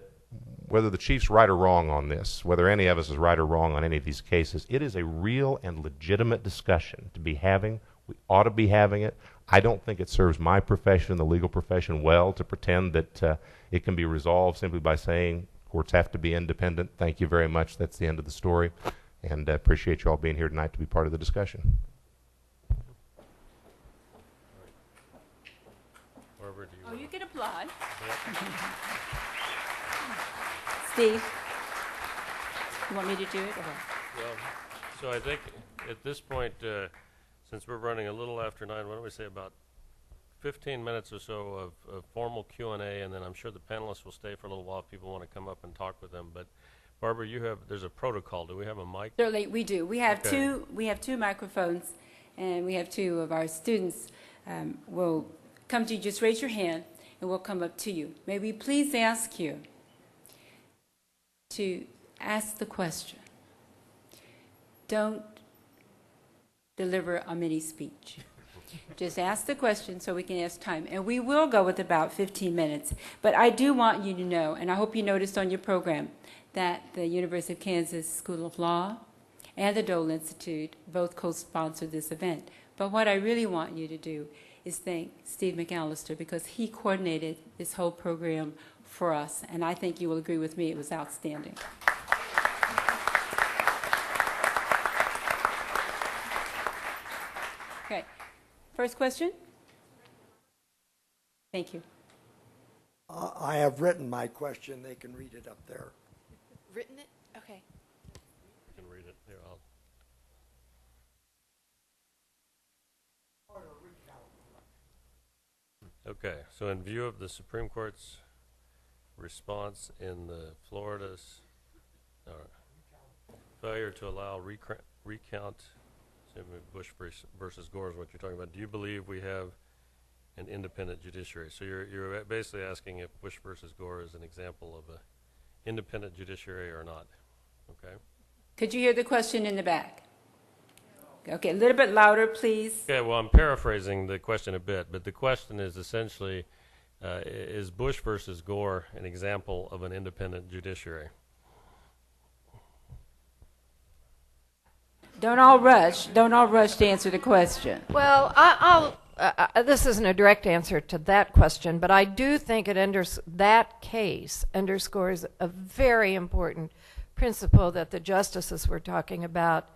whether the Chief's right or wrong on this, whether any of us is right or wrong on any of these cases, it is a real and legitimate discussion to be having. We ought to be having it. I don't think it serves my profession, the legal profession, well to pretend that it can be resolved simply by saying courts have to be independent. Thank you very much. That's the end of the story. And I appreciate you all being here tonight to be part of the discussion. Barbara, do you Oh, you can applaud. Yep. Steve, you want me to do it? Well, so I think at this point, since we're running a little after 9, why don't we say about 15 minutes or so of formal Q&A, and then I'm sure the panelists will stay for a little while if people want to come up and talk with them. But Barbara, there's a protocol. Do we have a mic? Certainly, we do. We have two microphones, and we have 2 of our students will come to you. Just raise your hand, and we'll come up to you. May we please ask you to ask the question. Don't deliver a mini speech. Just ask the question so we can ask time. And we will go with about 15 minutes. But I do want you to know, and I hope you noticed on your program, that the University of Kansas School of Law and the Dole Institute both co-sponsored this event. But what I really want you to do is thank Steve McAllister, because he coordinated this whole program for us. And I think you will agree with me, it was outstanding. Okay. First question? Thank you. I have written my question. They can read it up there. Written it? Okay. You can read it. Here, Okay, so in view of the Supreme Court's response in the Florida's failure to allow recount, Bush versus Gore is what you're talking about, do you believe we have an independent judiciary? So you're basically asking if Bush versus Gore is an example of an independent judiciary or not, okay? Could you hear the question in the back? Okay, a little bit louder, please. Okay, well, I'm paraphrasing the question a bit, but the question is essentially, is Bush versus Gore an example of an independent judiciary? Don't all rush to answer the question. Well, this isn't a direct answer to that question, but I do think that case underscores a very important principle that the justices were talking about.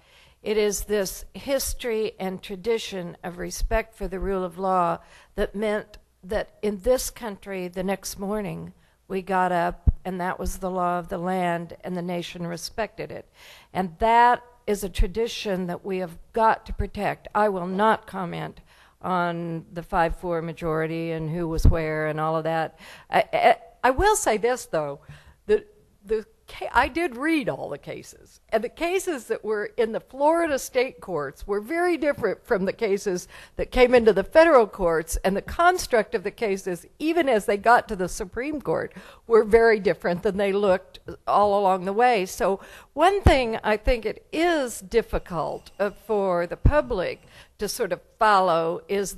It is this history and tradition of respect for the rule of law that meant that in this country, the next morning, we got up and that was the law of the land and the nation respected it. And that is a tradition that we have got to protect. I will not comment on the 5-4 majority and who was where and all of that. I will say this, though. I did read all the cases, and the cases that were in the Florida state courts were very different from the cases that came into the federal courts, and the construct of the cases, even as they got to the Supreme Court, were very different than they looked all along the way. So one thing I think it is difficult for the public to sort of follow is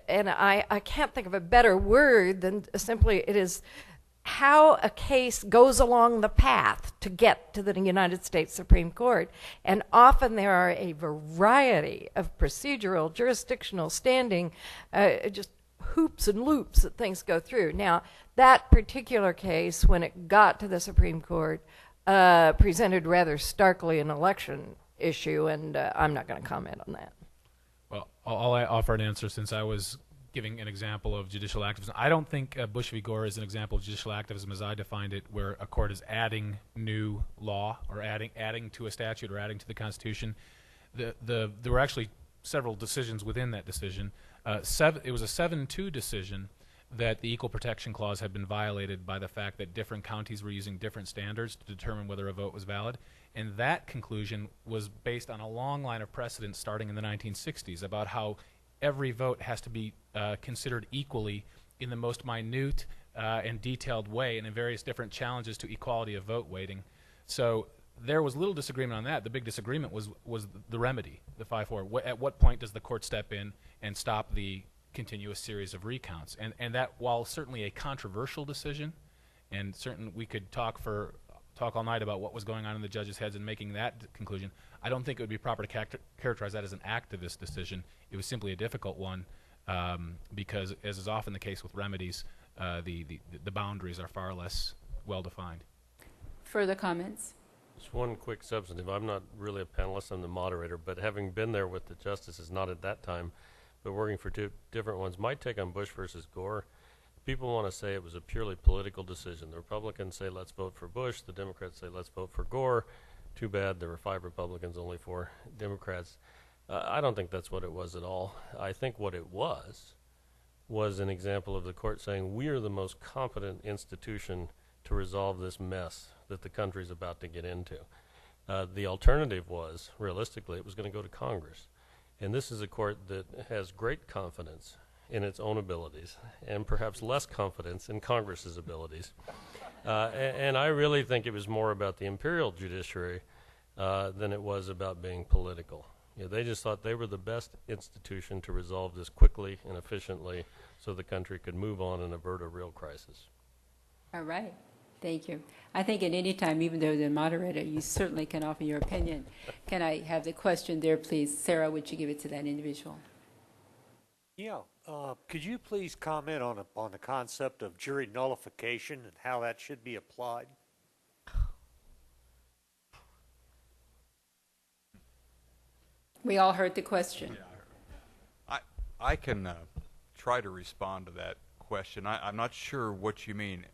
and I can't think of a better word than simply it is how a case goes along the path to get to the United States Supreme Court. And often there are a variety of procedural, jurisdictional, standing, just hoops and loops that things go through. Now, that particular case, when it got to the Supreme Court, presented rather starkly an election issue, and I'm not going to comment on that. Well, I'll offer an answer since I was giving an example of judicial activism. I don't think Bush v. Gore is an example of judicial activism as I defined it, where a court is adding new law or adding to a statute or adding to the Constitution. There were actually several decisions within that decision. It was a 7-2 decision that the Equal Protection Clause had been violated by the fact that different counties were using different standards to determine whether a vote was valid. And that conclusion was based on a long line of precedent starting in the 1960s about how every vote has to be considered equally in the most minute and detailed way and in various different challenges to equality of vote weighting. So there was little disagreement on that. The big disagreement was the remedy, the 5-4. At what point does the court step in and stop the continuous series of recounts? And that, while certainly a controversial decision, and certain we could talk all night about what was going on in the judges' heads in making that conclusion, I don't think it would be proper to characterize that as an activist decision. It was simply a difficult one because, as is often the case with remedies, the boundaries are far less well defined. Further comments? Just one quick substantive. I'm not really a panelist, I'm the moderator, but having been there with the justices, not at that time, but working for two different ones, my take on Bush versus Gore, people want to say it was a purely political decision. The Republicans say let's vote for Bush, the Democrats say let's vote for Gore. Too bad there were 5 Republicans, only 4 Democrats. I don't think that's what it was at all. I think what it was an example of the court saying we are the most competent institution to resolve this mess that the country's about to get into. The alternative was, realistically, it was going to go to Congress. And this is a court that has great confidence in its own abilities and perhaps less confidence in Congress's abilities. And I really think it was more about the imperial judiciary than it was about being political. You know, they just thought they were the best institution to resolve this quickly and efficiently so the country could move on and avert a real crisis. All right. Thank you. I think at any time, even though the moderator, you certainly can offer your opinion. Can I have the question there, please? Sarah, would you give it to that individual? Yeah. Could you please comment on the concept of jury nullification and how that should be applied? We all heard the question. Yeah, I can try to respond to that question. I'm not sure what you mean.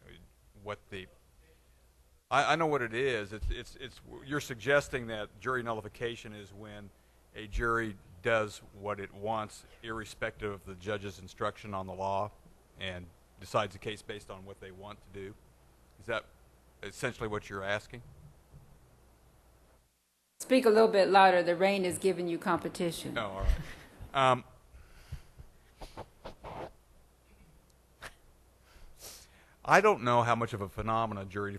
I know what it is. It's you're suggesting that jury nullification is when a jury does what it wants, irrespective of the judge's instruction on the law, and decides the case based on what they want to do. Is that essentially what you're asking? Speak a little bit louder. The rain is giving you competition. No, all right. I don't know how much of a phenomenon jury.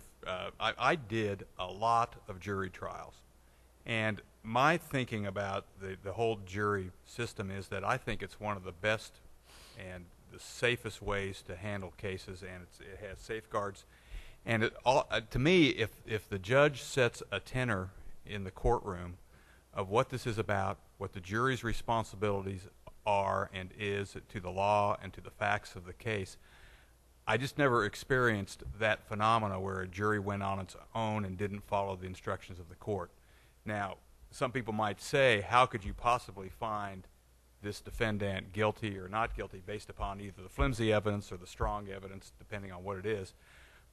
I did a lot of jury trials, and my thinking about the whole jury system is that I think it's one of the best and the safest ways to handle cases, and it has safeguards. And to me, if the judge sets a tenor in the courtroom of what this is about, what the jury's responsibilities are and is to the law and to the facts of the case, I just never experienced that phenomena where a jury went on its own and didn't follow the instructions of the court. Now, some people might say, how could you possibly find this defendant guilty or not guilty based upon either the flimsy evidence or the strong evidence, depending on what it is.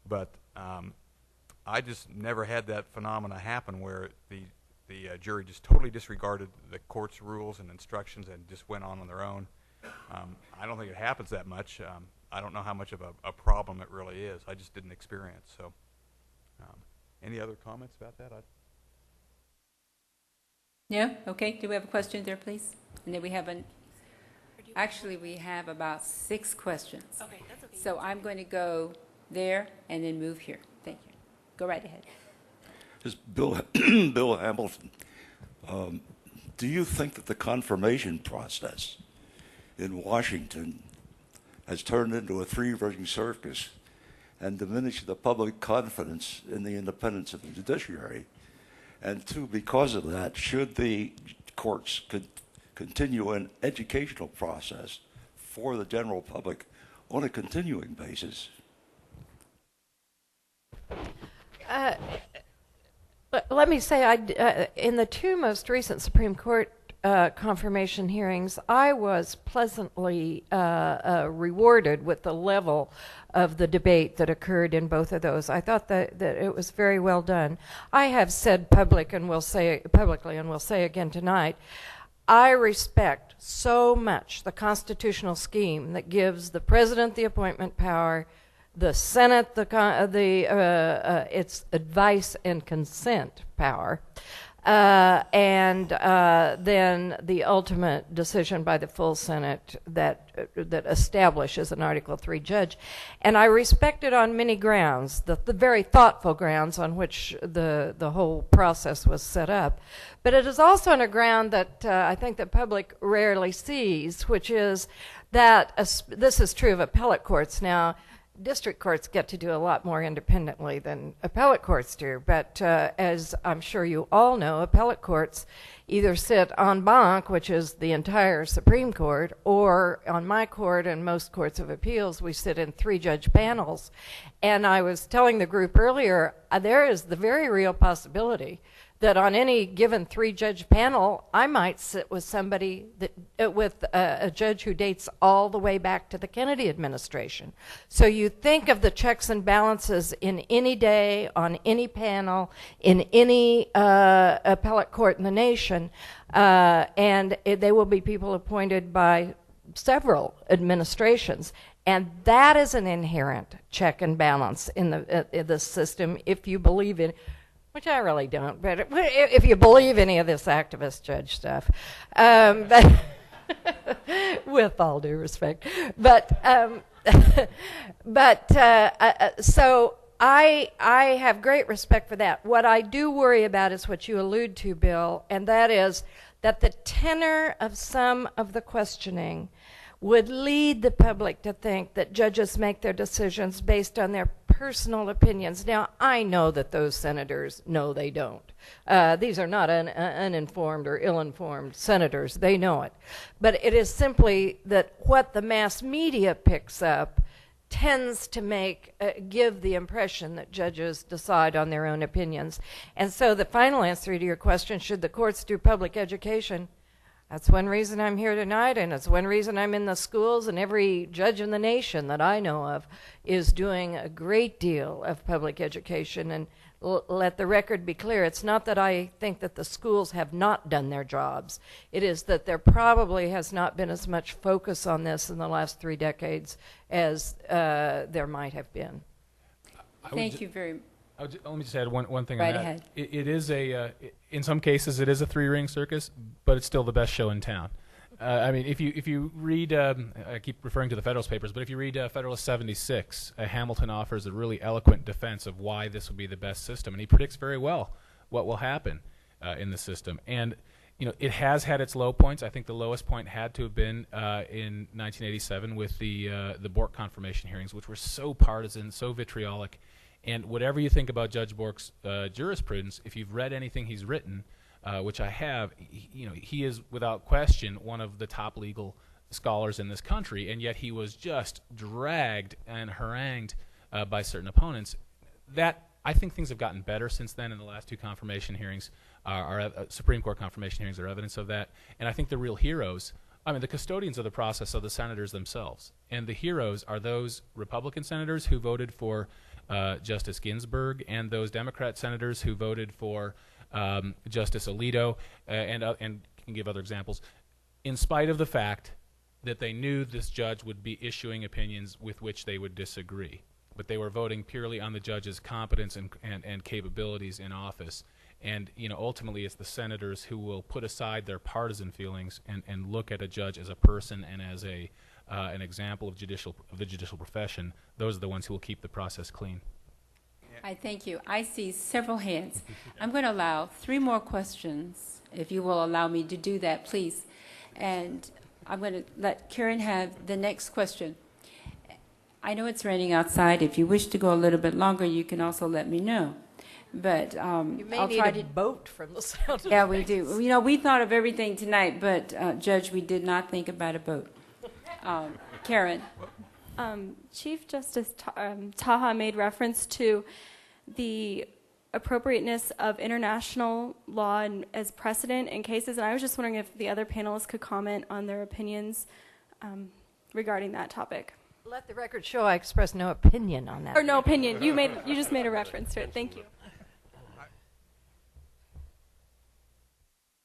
But I just never had that phenomena happen where the jury just totally disregarded the court's rules and instructions and just went on their own. I don't think it happens that much. I don't know how much of a problem it really is. I just didn't experience. So, any other comments about that? Yeah, okay. Do we have a question there, please? And then we have actually we have about 6 questions. Okay, that's okay. So I'm going to go there and then move here. Thank you. Go right ahead. This is Bill Hamilton. Do you think that the confirmation process in Washington has turned into a three-ring circus and diminished the public confidence in the independence of the judiciary? And 2, because of that, should the courts continue an educational process for the general public on a continuing basis? Let me say, in the 2 most recent Supreme Court confirmation hearings, I was pleasantly rewarded with the level of the debate that occurred in both of those. I thought that it was very well done. I have said publicly and will say again tonight, I respect so much the constitutional scheme that gives the president the appointment power, the Senate its advice and consent power, and then the ultimate decision by the full Senate that establishes an Article III judge. And I respect it on many grounds, the very thoughtful grounds on which the whole process was set up. But it is also on a ground that I think the public rarely sees, which is that this is true of appellate courts. Now, district courts get to do a lot more independently than appellate courts do, but as I'm sure you all know, appellate courts either sit en banc, which is the entire Supreme Court, or on my court and most courts of appeals, we sit in 3-judge panels. And I was telling the group earlier, there is the very real possibility that on any given 3-judge panel, I might sit with somebody with a judge who dates all the way back to the Kennedy administration. So you think of the checks and balances in any day, on any panel, in any appellate court in the nation, and they will be people appointed by several administrations. And that is an inherent check and balance in the system if you believe in, which I really don't, but if you believe any of this activist judge stuff, with all due respect. So I have great respect for that. What I do worry about is what you allude to, Bill, and that is that the tenor of some of the questioning would lead the public to think that judges make their decisions based on their personal opinions. Now, I know that those senators know they don't. These are not uninformed or ill-informed senators. They know it. But it is simply that what the mass media picks up tends to give the impression that judges decide on their own opinions. And so the final answer to your question, should the courts do public education? That's one reason I'm here tonight, and it's one reason I'm in the schools, and every judge in the nation that I know of is doing a great deal of public education. And let the record be clear, it's not that I think that the schools have not done their jobs. It is that there probably has not been as much focus on this in the last 3 decades as there might have been. Thank you very much. Let me just add one thing right on that. Ahead. It is in some cases it is a 3-ring circus, but it's still the best show in town. I mean, if you read, I keep referring to the Federalist Papers, but if you read Federalist 76, Hamilton offers a really eloquent defense of why this would be the best system, and he predicts very well what will happen in the system. And it has had its low points. I think the lowest point had to have been in 1987 with the Bork confirmation hearings, which were so partisan, so vitriolic. And whatever you think about Judge Bork's jurisprudence, if you've read anything he's written, which I have, he is without question one of the top legal scholars in this country, and yet he was just dragged and harangued by certain opponents. That, I think things have gotten better since then. In the last two confirmation hearings, Supreme Court confirmation hearings are evidence of that. And I think the real heroes, I mean, the custodians of the process are the senators themselves. And the heroes are those Republican senators who voted for Justice Ginsburg and those Democrat senators who voted for Justice Alito, and can give other examples, in spite of the fact that they knew this judge would be issuing opinions with which they would disagree. But they were voting purely on the judge's competence and capabilities in office. And ultimately it's the senators who will put aside their partisan feelings and look at a judge as a person and as an example of the judicial profession. Those are the ones who will keep the process clean. I thank you. I see several hands. I'm going to allow 3 more questions, if you will allow me to do that, please. And I'm going to let Karen have the next question. I know it's raining outside. If you wish to go a little bit longer, you can also let me know. But you may I'll need try a boat from the sound of Yeah, we do. We thought of everything tonight, but Judge, we did not think about a boat. Karen. Chief Justice Taha made reference to the appropriateness of international law as precedent in cases, and I was just wondering if the other panelists could comment on their opinions regarding that topic. Let the record show I express no opinion on that. Or no opinion. You just made a reference to it. Thank you.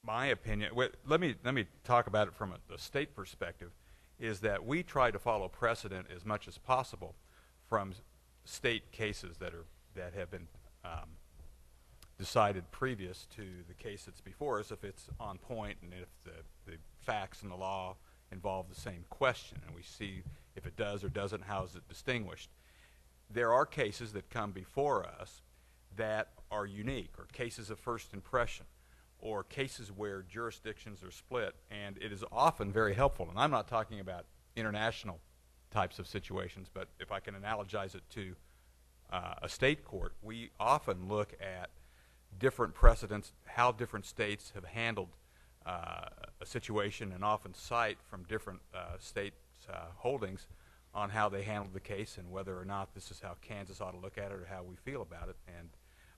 My opinion, let me talk about it from the state perspective, is that we try to follow precedent as much as possible from state cases that have been decided previous to the case that's before us, if it's on point and if the facts and the law involve the same question, and we see if it does or doesn't, how is it distinguished. There are cases that come before us that are unique, or cases of first impression, or cases where jurisdictions are split, and it is often very helpful. And I'm not talking about international types of situations, but if I can analogize it to a state court, we often look at different precedents, how different states have handled a situation, and often cite from different states' holdings on how they handled the case and whether or not this is how Kansas ought to look at it or how we feel about it. And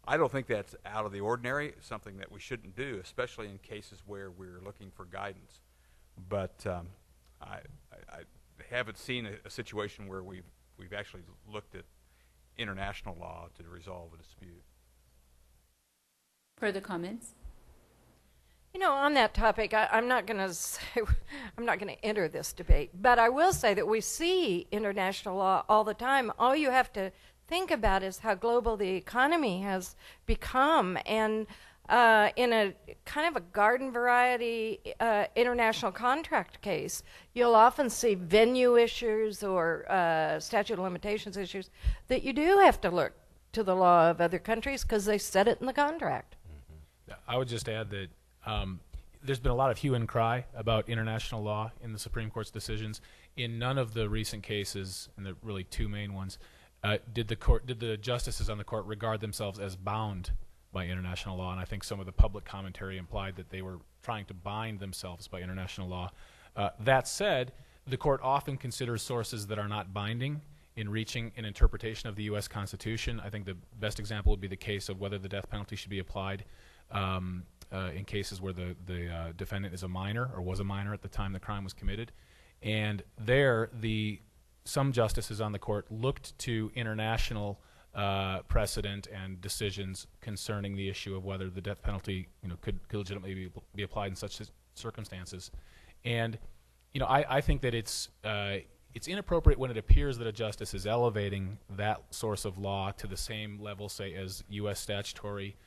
I don't think that's out of the ordinary, something that we shouldn't do, especially in cases where we're looking for guidance. But I haven't seen a situation where we've actually looked at international law to resolve a dispute. Further comments? On that topic, I'm not going to enter this debate, but I will say that we see international law all the time. All you have to think about is how global the economy has become, and in a kind of a garden variety international contract case, you'll often see venue issues or statute of limitations issues that you do have to look to the law of other countries because they set it in the contract. I would just add that there's been a lot of hue and cry about international law in the Supreme Court's decisions. In none of the recent cases, and the really 2 main ones, did the justices on the court regard themselves as bound by international law, and I think some of the public commentary implied that they were trying to bind themselves by international law. That said, the court often considers sources that are not binding in reaching an interpretation of the U.S. Constitution. I think the best example would be the case of whether the death penalty should be applied in cases where the defendant is a minor or was a minor at the time the crime was committed. And there, some justices on the court looked to international precedent and decisions concerning the issue of whether the death penalty could legitimately be applied in such circumstances. And I think that it's inappropriate when it appears that a justice is elevating that source of law to the same level, say, as U.S. statutory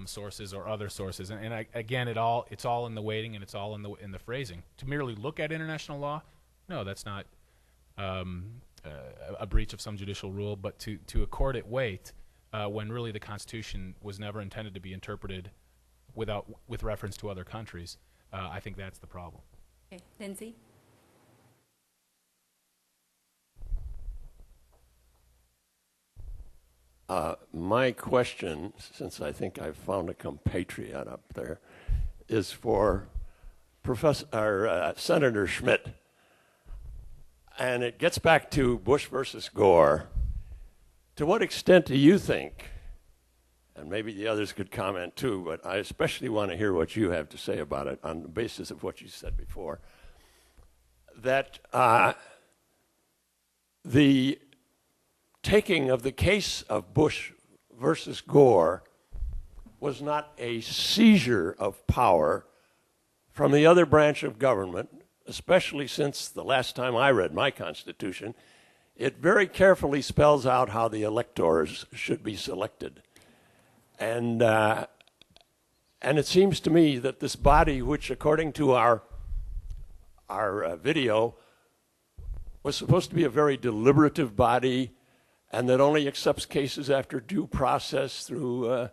sources or other sources. And again, it's all in the weighting and it's all in the phrasing. To merely look at international law, no, that's not a breach of some judicial rule, but to accord it weight when really the Constitution was never intended to be interpreted with reference to other countries, I think that's the problem. Okay, Lindsay? My question, since I think I've found a compatriot up there, is for Senator Schmidt. And it gets back to Bush versus Gore. To what extent do you think, and maybe the others could comment too, but I especially want to hear what you have to say about it on the basis of what you said before, that the taking of the case of Bush versus Gore was not a seizure of power from the other branch of government, especially since the last time I read my Constitution, it very carefully spells out how the electors should be selected. And it seems to me that this body, which according to our video, was supposed to be a very deliberative body and that only accepts cases after due process through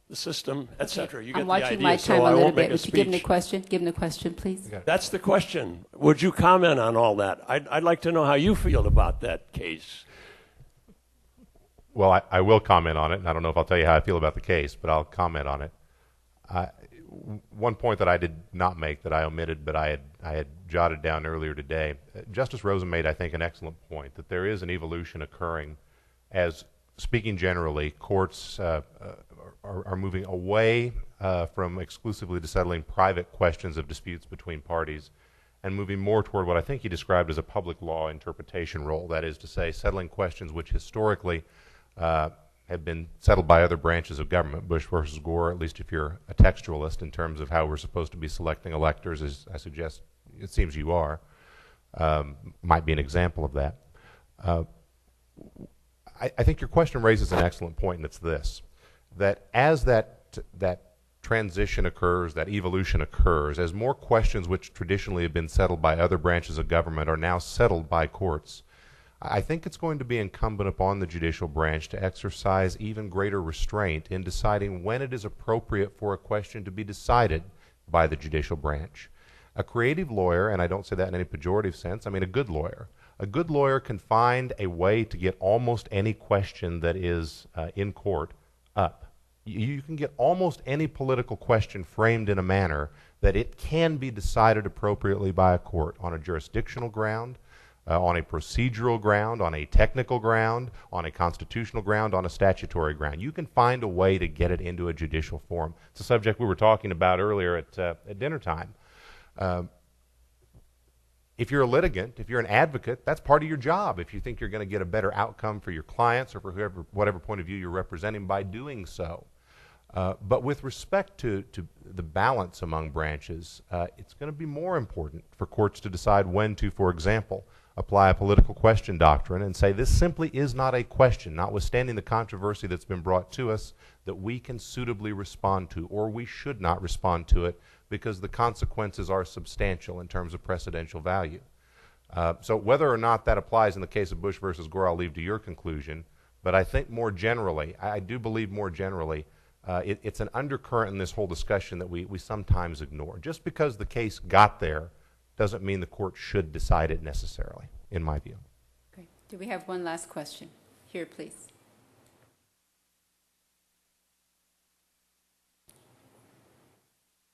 the system, et cetera. You get I'm watching the my idea, time so a I little won't make bit. a Would you give him the speech. question? Give him the question, please. That's the question. Would you comment on all that? I'd like to know how you feel about that case. Well, I will comment on it, and I don't know if I'll tell you how I feel about the case, but I'll comment on it. One point that I did not make that I omitted, but I had jotted down earlier today, Justice Rosen made, I think, an excellent point, that there is an evolution occurring as, speaking generally, courts are moving away from exclusively settling private questions of disputes between parties and moving more toward what I think he described as a public law interpretation role, that is to say, settling questions which historically have been settled by other branches of government, Bush versus Gore, at least if you're a textualist in terms of how we're supposed to be selecting electors, as I suggest it seems you are, might be an example of that. I think your question raises an excellent point, and it's this, that as that transition occurs, that evolution occurs, as more questions which traditionally have been settled by other branches of government are now settled by courts, I think it's going to be incumbent upon the judicial branch to exercise even greater restraint in deciding when it is appropriate for a question to be decided by the judicial branch. A creative lawyer, and I don't say that in any pejorative sense, I mean a good lawyer can find a way to get almost any question that is in court up. You can get almost any political question framed in a manner that it can be decided appropriately by a court on a jurisdictional ground, on a procedural ground, on a technical ground, on a constitutional ground, on a statutory ground. You can find a way to get it into a judicial forum. It's a subject we were talking about earlier at dinner time. If you're a litigant, if you're an advocate, that's part of your job if you think you're going to get a better outcome for your clients or for whatever point of view you're representing by doing so. But with respect to the balance among branches, it's going to be more important for courts to decide when to, for example, apply a political question doctrine and say this simply is not a question, notwithstanding the controversy that's been brought to us, that we can suitably respond to, or we should not respond to it because the consequences are substantial in terms of precedential value. So whether or not that applies in the case of Bush versus Gore, I'll leave to your conclusion. But I think more generally, I do believe more generally, it's an undercurrent in this whole discussion that we sometimes ignore. Just because the case got there doesn't mean the court should decide it necessarily, in my view. Okay. Do we have one last question? Here, please.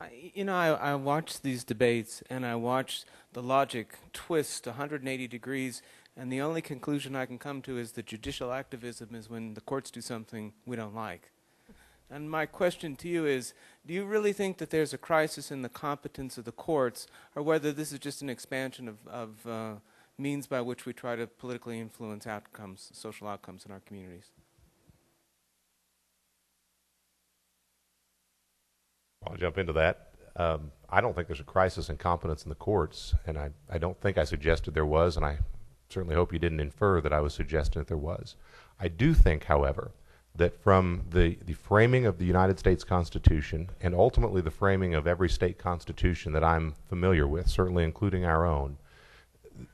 I watch these debates and I watch the logic twist 180 degrees, and the only conclusion I can come to is that judicial activism is when the courts do something we don't like. And my question to you is, do you really think that there's a crisis in the competence of the courts, or whether this is just an expansion of means by which we try to politically influence outcomes, social outcomes in our communities? I'll jump into that. I don't think there's a crisis in competence in the courts, and I don't think I suggested there was, and I certainly hope you didn't infer that I was suggesting that there was. I do think, however, that from the framing of the United States Constitution and ultimately the framing of every state constitution that I'm familiar with, certainly including our own,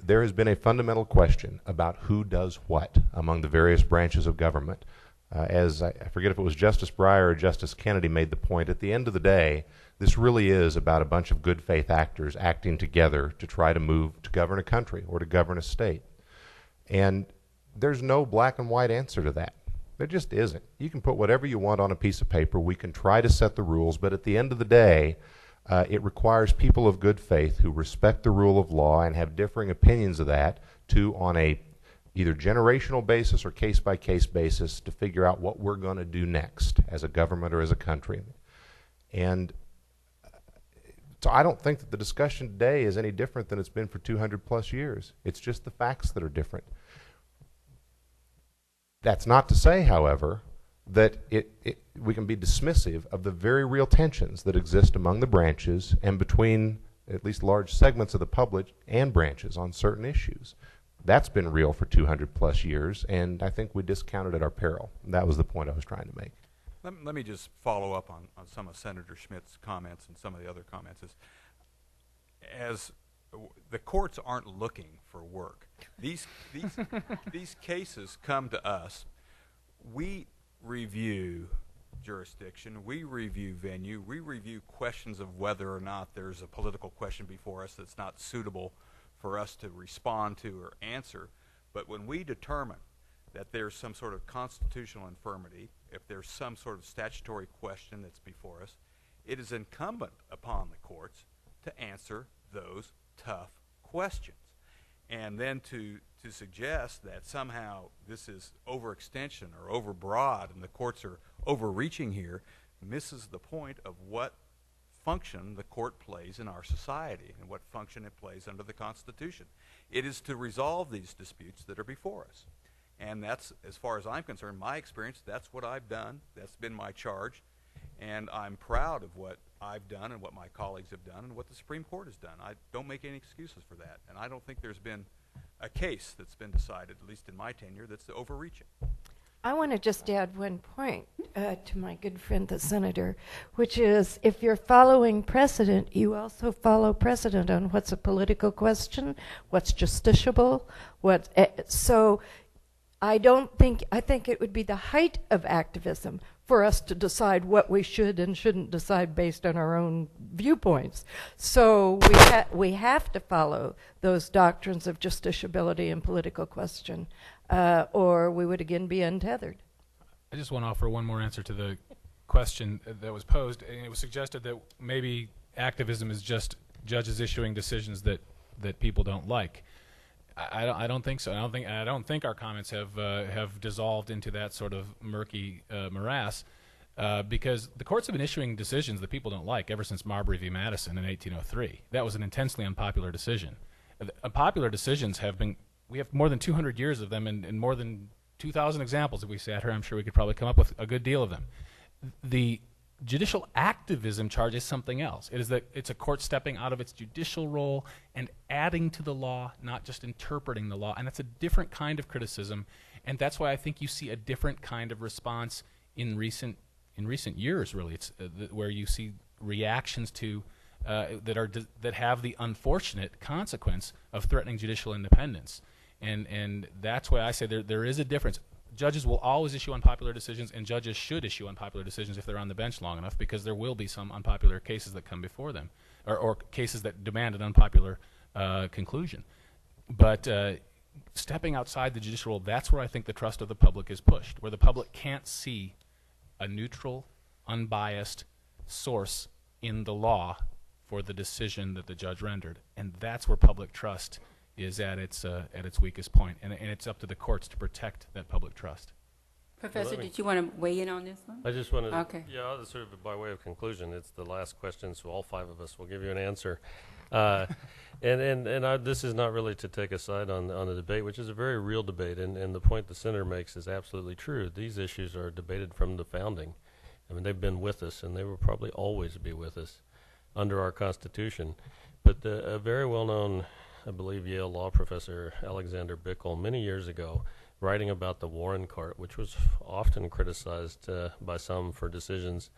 there has been a fundamental question about who does what among the various branches of government. As I forget if it was Justice Breyer or Justice Kennedy made the point, at the end of the day, this really is about a bunch of good faith actors acting together to try to move to govern a country or to govern a state. And there's no black and white answer to that. There just isn't. You can put whatever you want on a piece of paper. We can try to set the rules, but at the end of the day, It requires people of good faith who respect the rule of law and have differing opinions of that to, on a either generational basis or case-by-case basis, to figure out what we're going to do next as a government or as a country. And so I don't think that the discussion today is any different than it's been for 200 plus years. It's just the facts that are different. That's not to say, however, that we can be dismissive of the very real tensions that exist among the branches and between at least large segments of the public and branches on certain issues. That's been real for 200 plus years, and I think we discounted at our peril. That was the point I was trying to make. Let me just follow up on some of Senator Schmidt's comments and some of the other comments. As the courts aren't looking for work. These cases come to us. We review jurisdiction, we review venue, we review questions of whether or not there's a political question before us that's not suitable for us to respond to or answer. But when we determine that there's some sort of constitutional infirmity, if there's some sort of statutory question that's before us, it is incumbent upon the courts to answer those tough questions. And then to suggest that somehow this is overextension or overbroad and the courts are overreaching here misses the point of what function the court plays in our society and what function it plays under the Constitution. It is to resolve these disputes that are before us. And that's, as far as I'm concerned, my experience, that's what I've done. That's been my charge. And I'm proud of what I've done and what my colleagues have done and what the Supreme Court has done. I don't make any excuses for that. And I don't think there's been a case that's been decided, at least in my tenure, that's overreaching. I want to just add one point to my good friend, the senator, which is if you're following precedent, you also follow precedent on what's a political question, what's justiciable, so I think it would be the height of activism for us to decide what we should and shouldn't decide based on our own viewpoints. So we have to follow those doctrines of justiciability and political question, or we would again be untethered. I just want to offer one more answer to the question that was posed. And it was suggested that maybe activism is just judges issuing decisions that people don't like. I don't think so. I don't think our comments have dissolved into that sort of murky morass, because the courts have been issuing decisions that people don't like ever since Marbury v. Madison in 1803. That was an intensely unpopular decision. Unpopular decisions we have more than 200 years of them and more than 2,000 examples. If we sat here, I'm sure we could probably come up with a good deal of them. The judicial activism charge is something else. It is that it's a court stepping out of its judicial role and adding to the law, not just interpreting the law. And that's a different kind of criticism. And that's why I think you see a different kind of response in recent years, really. It's where you see reactions to that have the unfortunate consequence of threatening judicial independence. And that's why I say there is a difference. Judges will always issue unpopular decisions, and judges should issue unpopular decisions if they're on the bench long enough, because there will be some unpopular cases that come before them, or cases that demand an unpopular conclusion. But stepping outside the judicial role, that's where I think the trust of the public is pushed, where the public can't see a neutral, unbiased source in the law for the decision that the judge rendered. And that's where public trust is at its weakest point, and it's up to the courts to protect that public trust. Professor, did you want to weigh in on this one? I just wanted okay. Yeah, sort of by way of conclusion, it's the last question, so all five of us will give you an answer. This is not really to take a side on the debate, which is a very real debate, and the point the senator makes is absolutely true. These issues are debated from the founding. I mean, they've been with us, and they will probably always be with us under our Constitution. But a very well-known, I believe, Yale law professor, Alexander Bickel, many years ago, writing about the Warren Court, which was often criticized by some for decisions,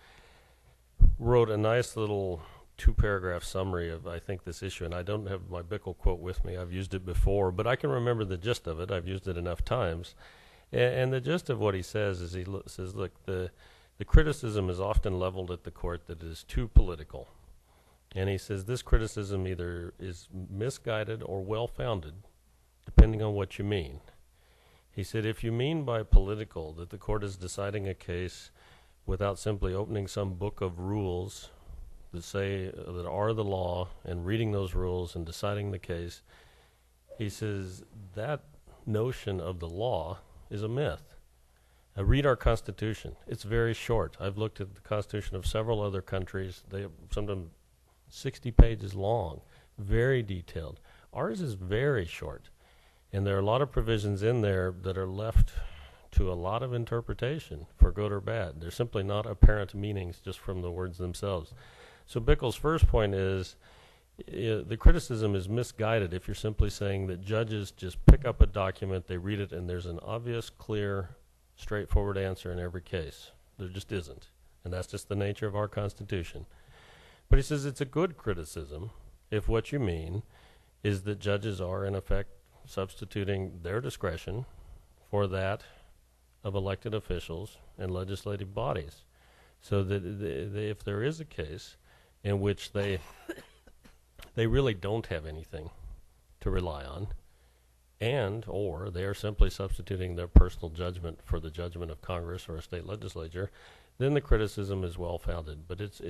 wrote a nice little two-paragraph summary of, I think, this issue. And I don't have my Bickel quote with me. I've used it before, but I can remember the gist of it. I've used it enough times. And the gist of what he says is says, look, the criticism is often leveled at the court that it is too political. And he says this criticism either is misguided or well-founded, depending on what you mean. He said if you mean by political that the court is deciding a case without simply opening some book of rules, that say that are the law and reading those rules and deciding the case, he says that notion of the law is a myth. Read our Constitution. It's very short. I've looked at the Constitution of several other countries. They have sometimes 60 pages long, very detailed. Ours is very short. And there are a lot of provisions in there that are left to a lot of interpretation, for good or bad. They're simply not apparent meanings just from the words themselves. So Bickle's first point is the criticism is misguided if you're simply saying that judges just pick up a document, they read it, and there's an obvious, clear, straightforward answer in every case. There just isn't. And that's just the nature of our Constitution. But he says it's a good criticism if what you mean is that judges are, in effect, substituting their discretion for that of elected officials and legislative bodies. So that if there is a case in which they really don't have anything to rely on, or they are simply substituting their personal judgment for the judgment of Congress or a state legislature, then the criticism is well-founded. But it's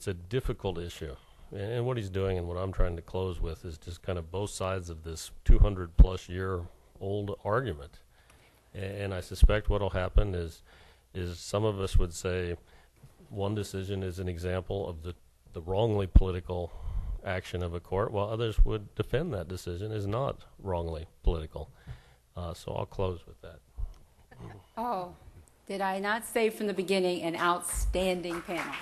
a difficult issue. And what he's doing and what I'm trying to close with is just kind of both sides of this 200-plus year old argument. And I suspect what will happen is some of us would say one decision is an example of the wrongly political action of a court, while others would defend that decision as not wrongly political. So I'll close with that. Oh, did I not say from the beginning an outstanding panel?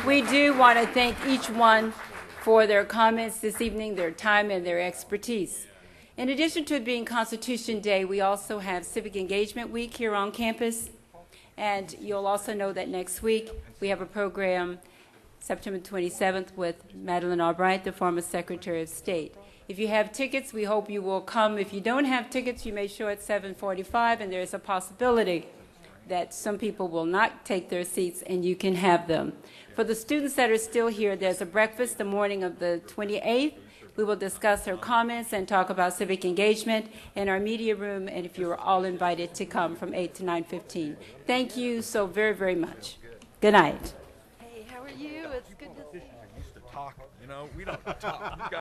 We do want to thank each one for their comments this evening, their time, and their expertise. In addition to it being Constitution Day, we also have Civic Engagement Week here on campus. And you'll also know that next week we have a program, September 27th, with Madeleine Albright, the former Secretary of State. If you have tickets, we hope you will come. If you don't have tickets, you may show at 7:45, and there's a possibility that some people will not take their seats and you can have them. For the students that are still here, there's a breakfast the morning of the 28th. We will discuss our comments and talk about civic engagement in our media room, and if you are all invited to come from 8 to 9:15. Thank you so very, very much. Good night. Hey, how are you? It's good to see you. Used to talk, we don't talk.